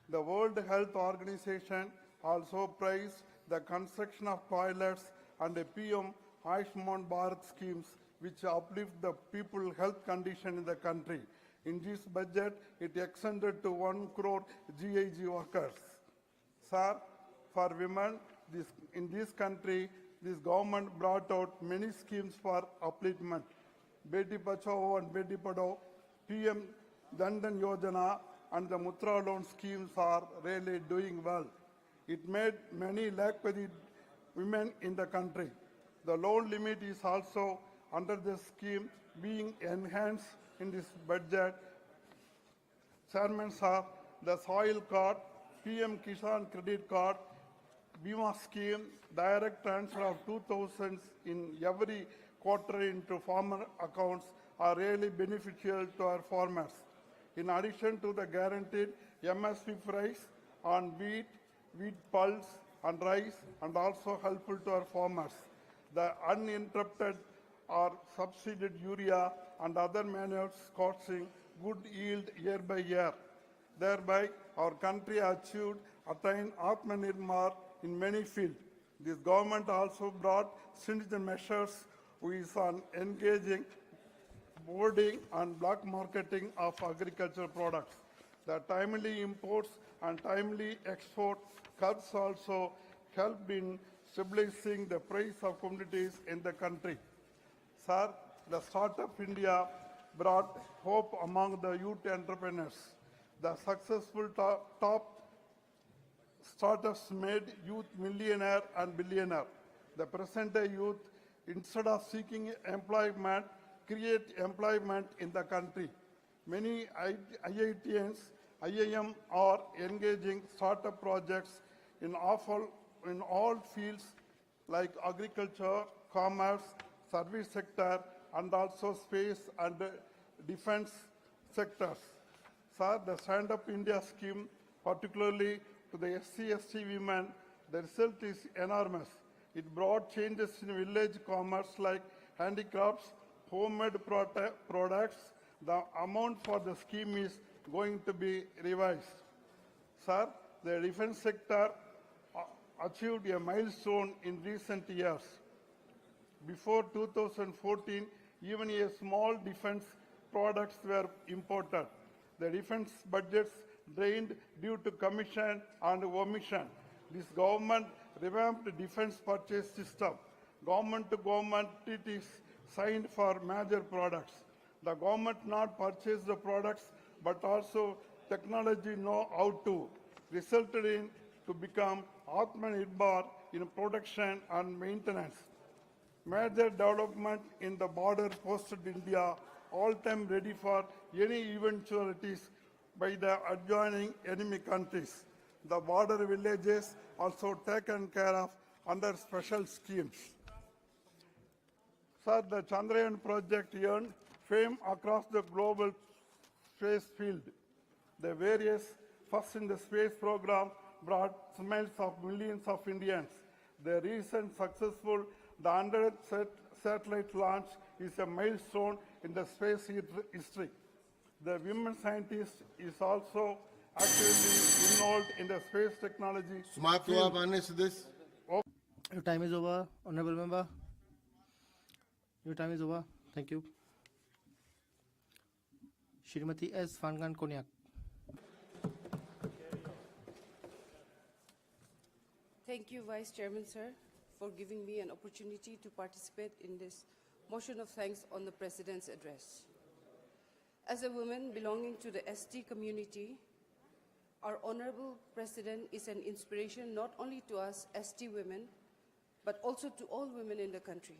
The World Health Organization also praised the construction of toilets and the PM Ayushman Bharat schemes which uplift the people's health condition in the country. In this budget, it extended to 1 crore GIG workers. Sir, for women, in this country, this government brought out many schemes for upliftment. Beti Bachao and Beti Padhao, PM Dandan Yojana and the Mutra loan schemes are really doing well. It made many lakpati women in the country. The loan limit is also under the scheme being enhanced in this budget. Chairman sir, the soil card, PM Kisan credit card, Bima scheme, direct transfer of 2,000 in every quarter into farmer accounts are really beneficial to our farmers. In addition to the guaranteed MSP price on wheat, wheat pulse and rice, and also helpful to our farmers. The uninterrupted or subsidized urea and other manures causing good yield year by year. Thereby, our country attained Atmanirbhar in many fields. This government also brought stringent measures which on engaging boarding and black marketing of agricultural products. The timely imports and timely export curbs also helped in stabilizing the price of commodities in the country. Sir, the Startup India brought hope among the youth entrepreneurs. The successful top startups made youth millionaire and billionaire. The present-day youth, instead of seeking employment, create employment in the country. Many IITians, IIM are engaging startup projects in all fields like agriculture, commerce, service sector, and also space and defense sectors. Sir, the Stand Up India scheme, particularly to the SC/ST women, the result is enormous. It brought changes in village commerce like handicrafts, homemade products. The amount for the scheme is going to be revised. Sir, the defense sector achieved a milestone in recent years. Before 2014, even a small defense products were imported. The defense budgets drained due to commission and omission. This government revamped the defense purchase system. Government to government treaties signed for major products. The government not purchase the products, but also technology know how to, resulted in to become Atmanirbhar in production and maintenance. Major development in the border posted India, all time ready for any eventualities by the adjoining enemy countries. The border villages also taken care of under special schemes. Sir, the Chandrayaan project earned fame across the global space field. The various first in the space program brought smiles of millions of Indians. The recent successful 100th satellite launch is a milestone in the space history. The women scientist is also actively involved in the space technology. Your time is over, Honorable Member. Your time is over. Thank you. Shrimati S. Fangan Konyak. Thank you, Vice Chairman, sir, for giving me an opportunity to participate in this motion of thanks on the President's address. As a woman belonging to the ST community, our Honorable President is an inspiration not only to us ST women, but also to all women in the country.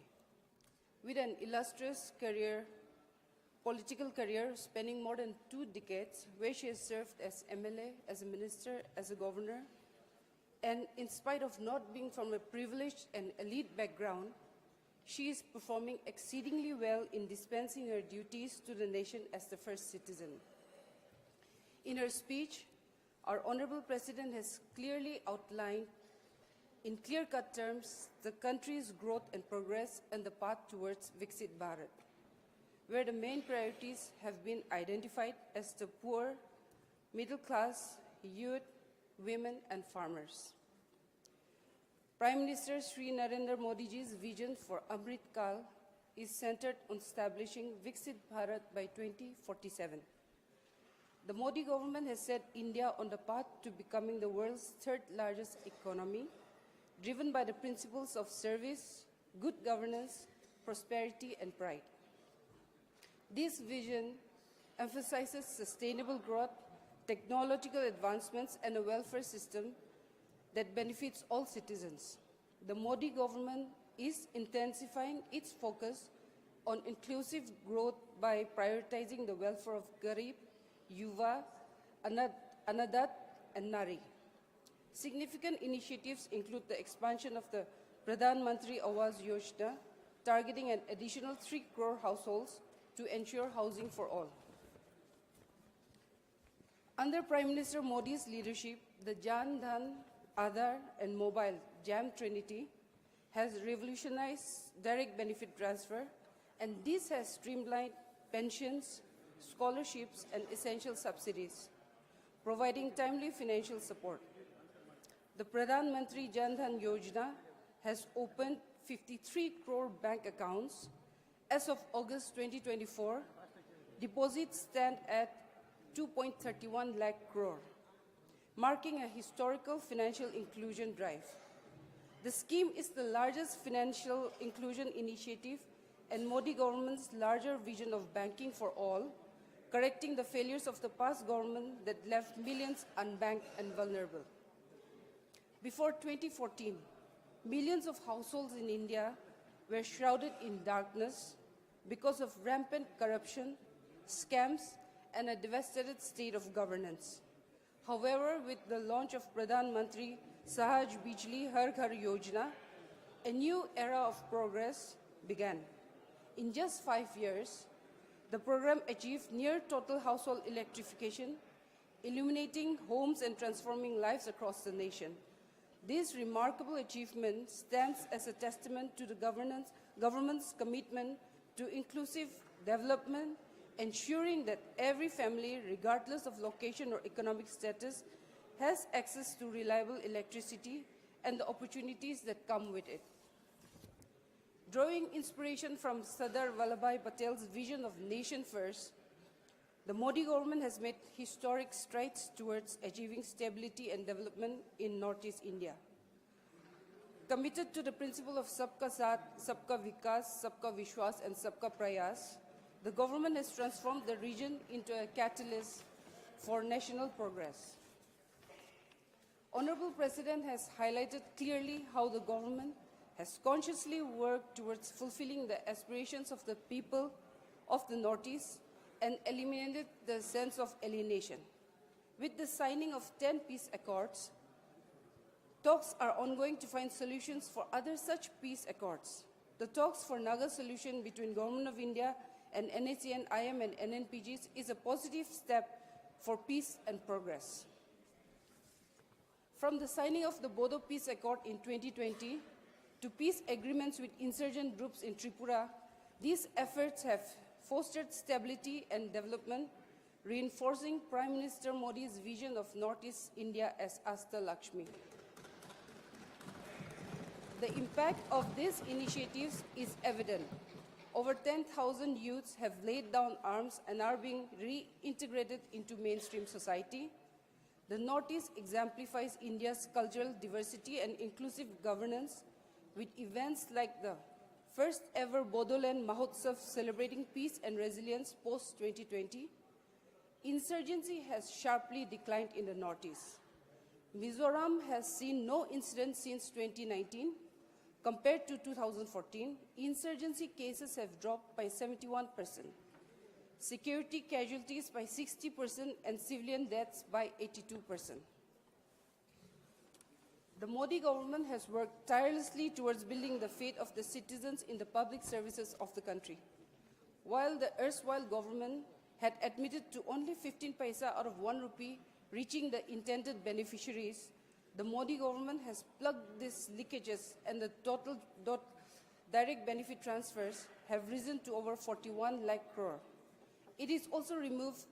With an illustrious career, political career spanning more than 2 decades, where she has served as MLA, as a minister, as a governor, and in spite of not being from a privileged and elite background, she is performing exceedingly well in dispensing her duties to the nation as the first citizen. In her speech, our Honorable President has clearly outlined in clear-cut terms the country's growth and progress and the path towards Viksit Bharat, where the main priorities have been identified as the poor, middle class, youth, women and farmers. Prime Minister Shri Narendra Modi ji's vision for Amrit Kal is centered on establishing Viksit Bharat by 2047. The Modi government has set India on the path to becoming the world's 3rd largest economy, driven by the principles of service, good governance, prosperity, and pride. This vision emphasizes sustainable growth, technological advancements, and a welfare system that benefits all citizens. The Modi government is intensifying its focus on inclusive growth by prioritizing the welfare of Garib, Yuva, Anadat, and Nari. Significant initiatives include the expansion of the Pradhan Mantri Awas Yojana, targeting an additional 3 crore households to ensure housing for all. Under Prime Minister Modi's leadership, the Jan Dhan, Aadhaar, and Mobile JAM Trinity has revolutionized direct benefit transfer, and this has streamlined pensions, scholarships, and essential subsidies, providing timely financial support. The Pradhan Mantri Jan Dhan Yojana has opened 53 crore bank accounts. As of August 2024, deposits stand at 2.31 lakh crore, marking a historical financial inclusion drive. The scheme is the largest financial inclusion initiative and Modi government's larger vision of banking for all, correcting the failures of the past government that left millions unbanked and vulnerable. Before 2014, millions of households in India were shrouded in darkness because of rampant corruption, scams, and a devastated state of governance. However, with the launch of Pradhan Mantri Sahaj Bijli Har Ghar Yojana, a new era of progress began. In just 5 years, the program achieved near total household electrification, illuminating homes and transforming lives across the nation. This remarkable achievement stands as a testament to the government's commitment to inclusive development, ensuring that every family, regardless of location or economic status, has access to reliable electricity and the opportunities that come with it. Drawing inspiration from Sardar Vallabhbhai Patel's vision of nation first, the Modi government has made historic strides towards achieving stability and development in Northeast India. Committed to the principle of Sabka Saath, Sabka Vikas, Sabka Vishwas, and Sabka Prayas, the government has transformed the region into a catalyst for national progress. Honorable President has highlighted clearly how the government has consciously worked towards fulfilling the aspirations of the people of the Northeast and eliminated the sense of alienation. With the signing of 10 peace accords, talks are ongoing to find solutions for other such peace accords. The talks for Naga solution between Government of India and NACN, IM and NNPGs is a positive step for peace and progress. From the signing of the Bodo Peace Accord in 2020 to peace agreements with insurgent groups in Tripura, these efforts have fostered stability and development, reinforcing Prime Minister Modi's vision of Northeast India as Asta Lakshmi. The impact of these initiatives is evident. Over 10,000 youths have laid down arms and are being reintegrated into mainstream society. The Northeast exemplifies India's cultural diversity and inclusive governance with events like the first ever Bodoland Mahotsav celebrating peace and resilience post-2020. Insurgency has sharply declined in the Northeast. Mizoram has seen no incidents since 2019. Compared to 2014, insurgency cases have dropped by 71%, security casualties by 60%, and civilian deaths by 82%. The Modi government has worked tirelessly towards building the faith of the citizens in the public services of the country. While the erstwhile government had admitted to only 15 paisa out of 1 rupee reaching the intended beneficiaries, the Modi government has plugged these leakages, and the total direct benefit transfers have risen to over 41 lakh crore. It is also removed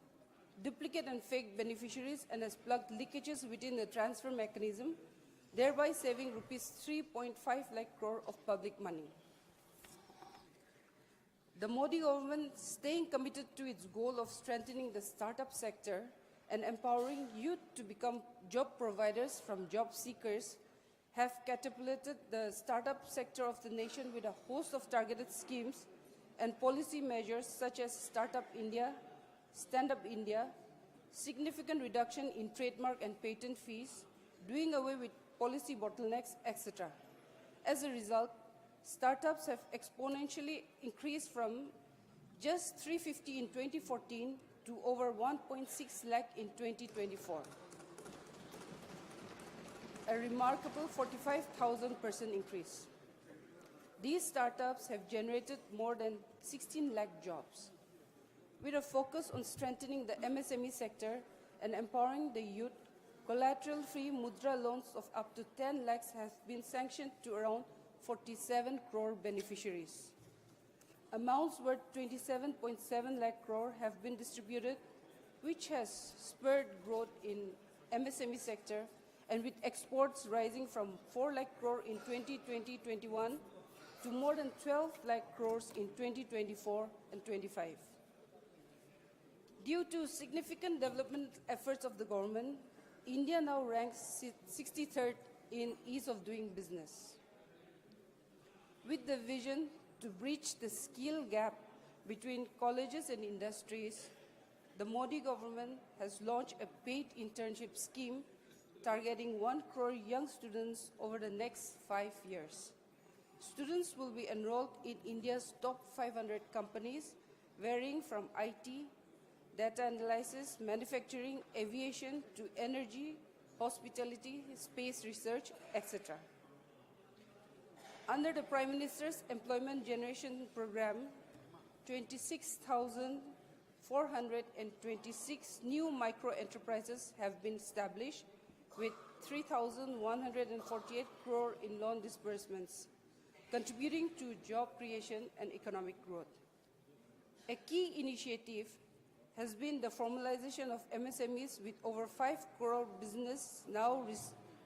duplicate and fake beneficiaries and has plugged leakages within the transfer mechanism, thereby saving rupees 3.5 lakh crore of public money. The Modi government, staying committed to its goal of strengthening the startup sector and empowering youth to become job providers from job seekers, have catapulted the startup sector of the nation with a host of targeted schemes and policy measures such as Startup India, Stand Up India, significant reduction in trademark and patent fees, doing away with policy bottlenecks, etc. As a result, startups have exponentially increased from just 350 in 2014 to over 1.6 lakh in 2024. A remarkable 45,000% increase. These startups have generated more than 16 lakh jobs. With a focus on strengthening the MSME sector and empowering the youth, collateral-free mudra loans of up to 10 lakhs have been sanctioned to around 47 crore beneficiaries. Amounts worth 27.7 lakh crore have been distributed, which has spurred growth in MSME sector, and with exports rising from 4 lakh crore in 2020-21 to more than 12 lakh crores in 2024 and 25. Due to significant development efforts of the government, India now ranks 63rd in ease of doing business. With the vision to bridge the skill gap between colleges and industries, the Modi government has launched a paid internship scheme targeting 1 crore young students over the next 5 years. Students will be enrolled in India's top 500 companies, varying from IT, data analysis, manufacturing, aviation to energy, hospitality, space research, etc. Under the Prime Minister's Employment Generation Program, 26,426 new micro-enterprises have been established with 3,148 crore in loan disbursements, contributing to job creation and economic growth. A key initiative has been the formalization of MSMEs with over 5 crore business now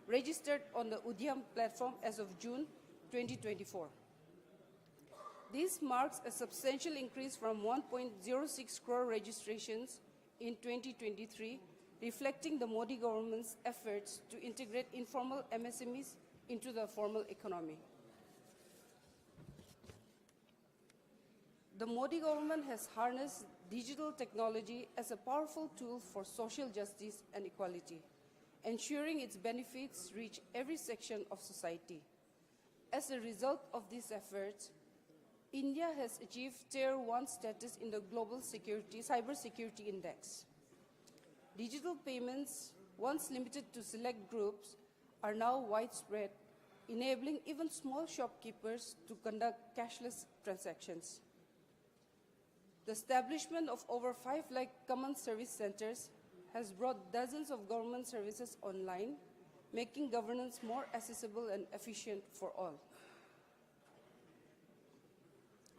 registered on the Udyam platform as of June 2024. This marks a substantial increase from 1.06 crore registrations in 2023, reflecting the Modi government's efforts to integrate informal MSMEs into the formal economy. The Modi government has harnessed digital technology as a powerful tool for social justice and equality, ensuring its benefits reach every section of society. As a result of these efforts, India has achieved Tier 1 status in the Global Cybersecurity Index. Digital payments, once limited to select groups, are now widespread, enabling even small shopkeepers to conduct cashless transactions. The establishment of over 5 lakh common service centers has brought dozens of government services online, making governance more accessible and efficient for all.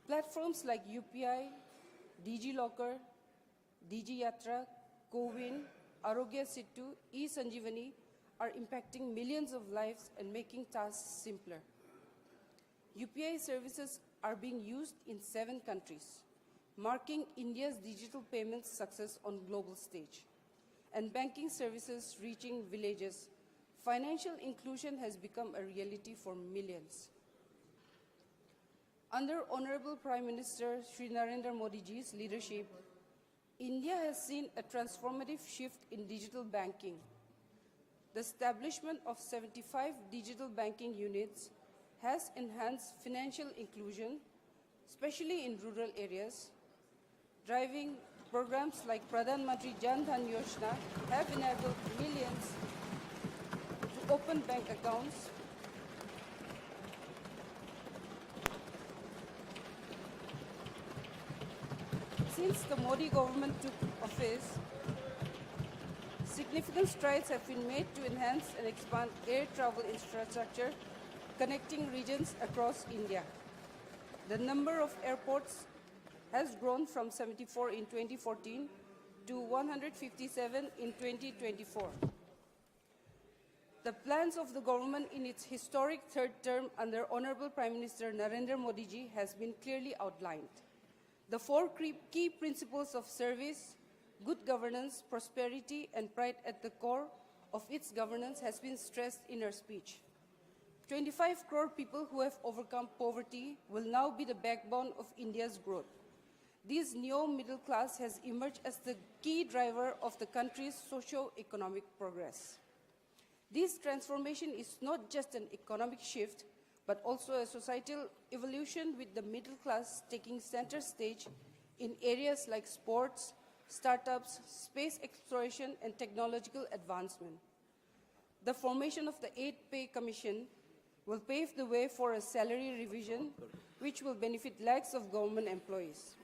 Platforms like UPI, DigiLocker, DigiYatra, CoWIN, Arogya Setu, eSanjeevani are impacting millions of lives and making tasks simpler. UPI services are being used in 7 countries, marking India's digital payments success on global stage, and banking services reaching villages. Financial inclusion has become a reality for millions. Under Honorable Prime Minister Shri Narendra Modi's leadership, India has seen a transformative shift in digital banking. The establishment of 75 digital banking units has enhanced financial inclusion, especially in rural areas. Driving programs like Pradhan Mantri Jan Dhan Yojana have enabled millions to open bank accounts. Since the Modi government took office, significant strides have been made to enhance and expand air travel infrastructure, connecting regions across India. The number of airports has grown from 74 in 2014 to 157 in 2024. The plans of the government in its historic third term under Honorable Prime Minister Narendra Modi ji has been clearly outlined. The 4 key principles of service, good governance, prosperity, and pride at the core of its governance has been stressed in her speech. 25 crore people who have overcome poverty will now be the backbone of India's growth. This new middle class has emerged as the key driver of the country's socio-economic progress. This transformation is not just an economic shift, but also a societal evolution, with the middle class taking center stage in areas like sports, startups, space exploration, and technological advancement. The formation of the 8th Pay Commission will pave the way for a salary revision which will benefit lakhs of government employees.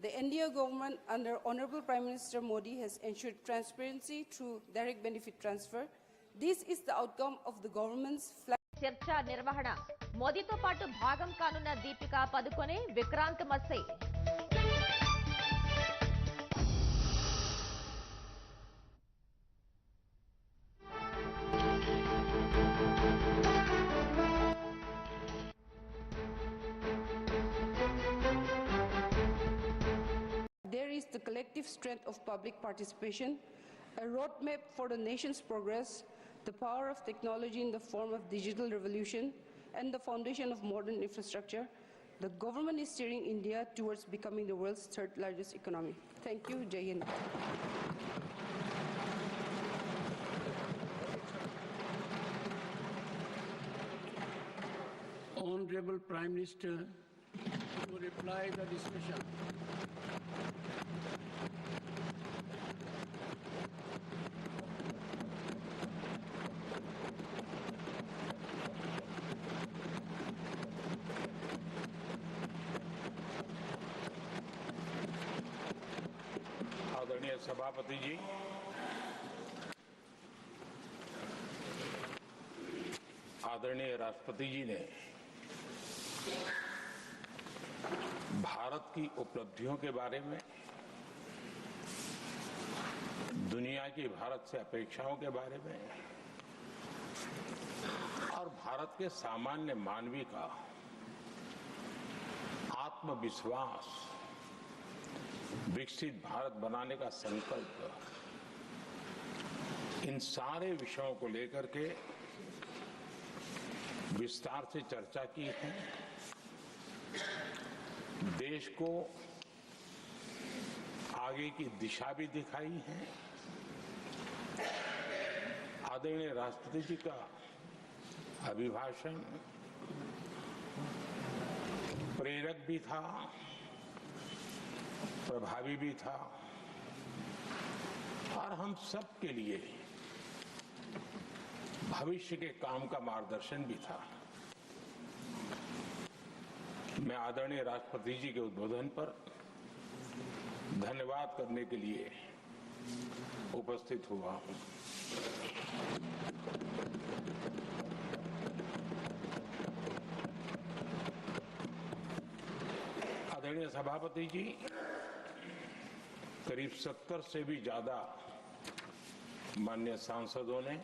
The NDA government under Honorable Prime Minister Modi has ensured transparency through direct benefit transfer. This is the outcome of the government's చర్చ నిర్వహణ మోదీతో పాటు భాగం కానున్న Deepika Padukone, Vikrant Massey. There is the collective strength of public participation, a roadmap for the nation's progress, the power of technology in the form of digital revolution, and the foundation of modern infrastructure. The government is steering India towards becoming the world's third largest economy. Thank you, Jai Hind. Honorable Prime Minister, to reply the discussion. आदरणीय सभापति जी, आदरणीय राष्ट्रपति जी ने भारत की उपलब्धियों के बारे में, दुनिया की भारत से अपेक्षाओं के बारे में और भारत के सामान्य मानवी का आत्मविश्वास, विकसित भारत बनाने का संकल्प, इन सारे विषयों को लेकर के विस्तार से चर्चा की है। देश को आगे की दिशा भी दिखाई है। आदरणीय राष्ट्रपति जी का अभिभाषण प्रेरक भी था, प्रभावी भी था और हम सब के लिए भविष्य के काम का मार्गदर्शन भी था। मैं आदरणीय राष्ट्रपति जी के उद्बोधन पर धन्यवाद करने के लिए उपस्थित हुआ हूं। आदरणीय सभापति जी, करीब 70 से भी ज्यादा माननीय सांसदों ने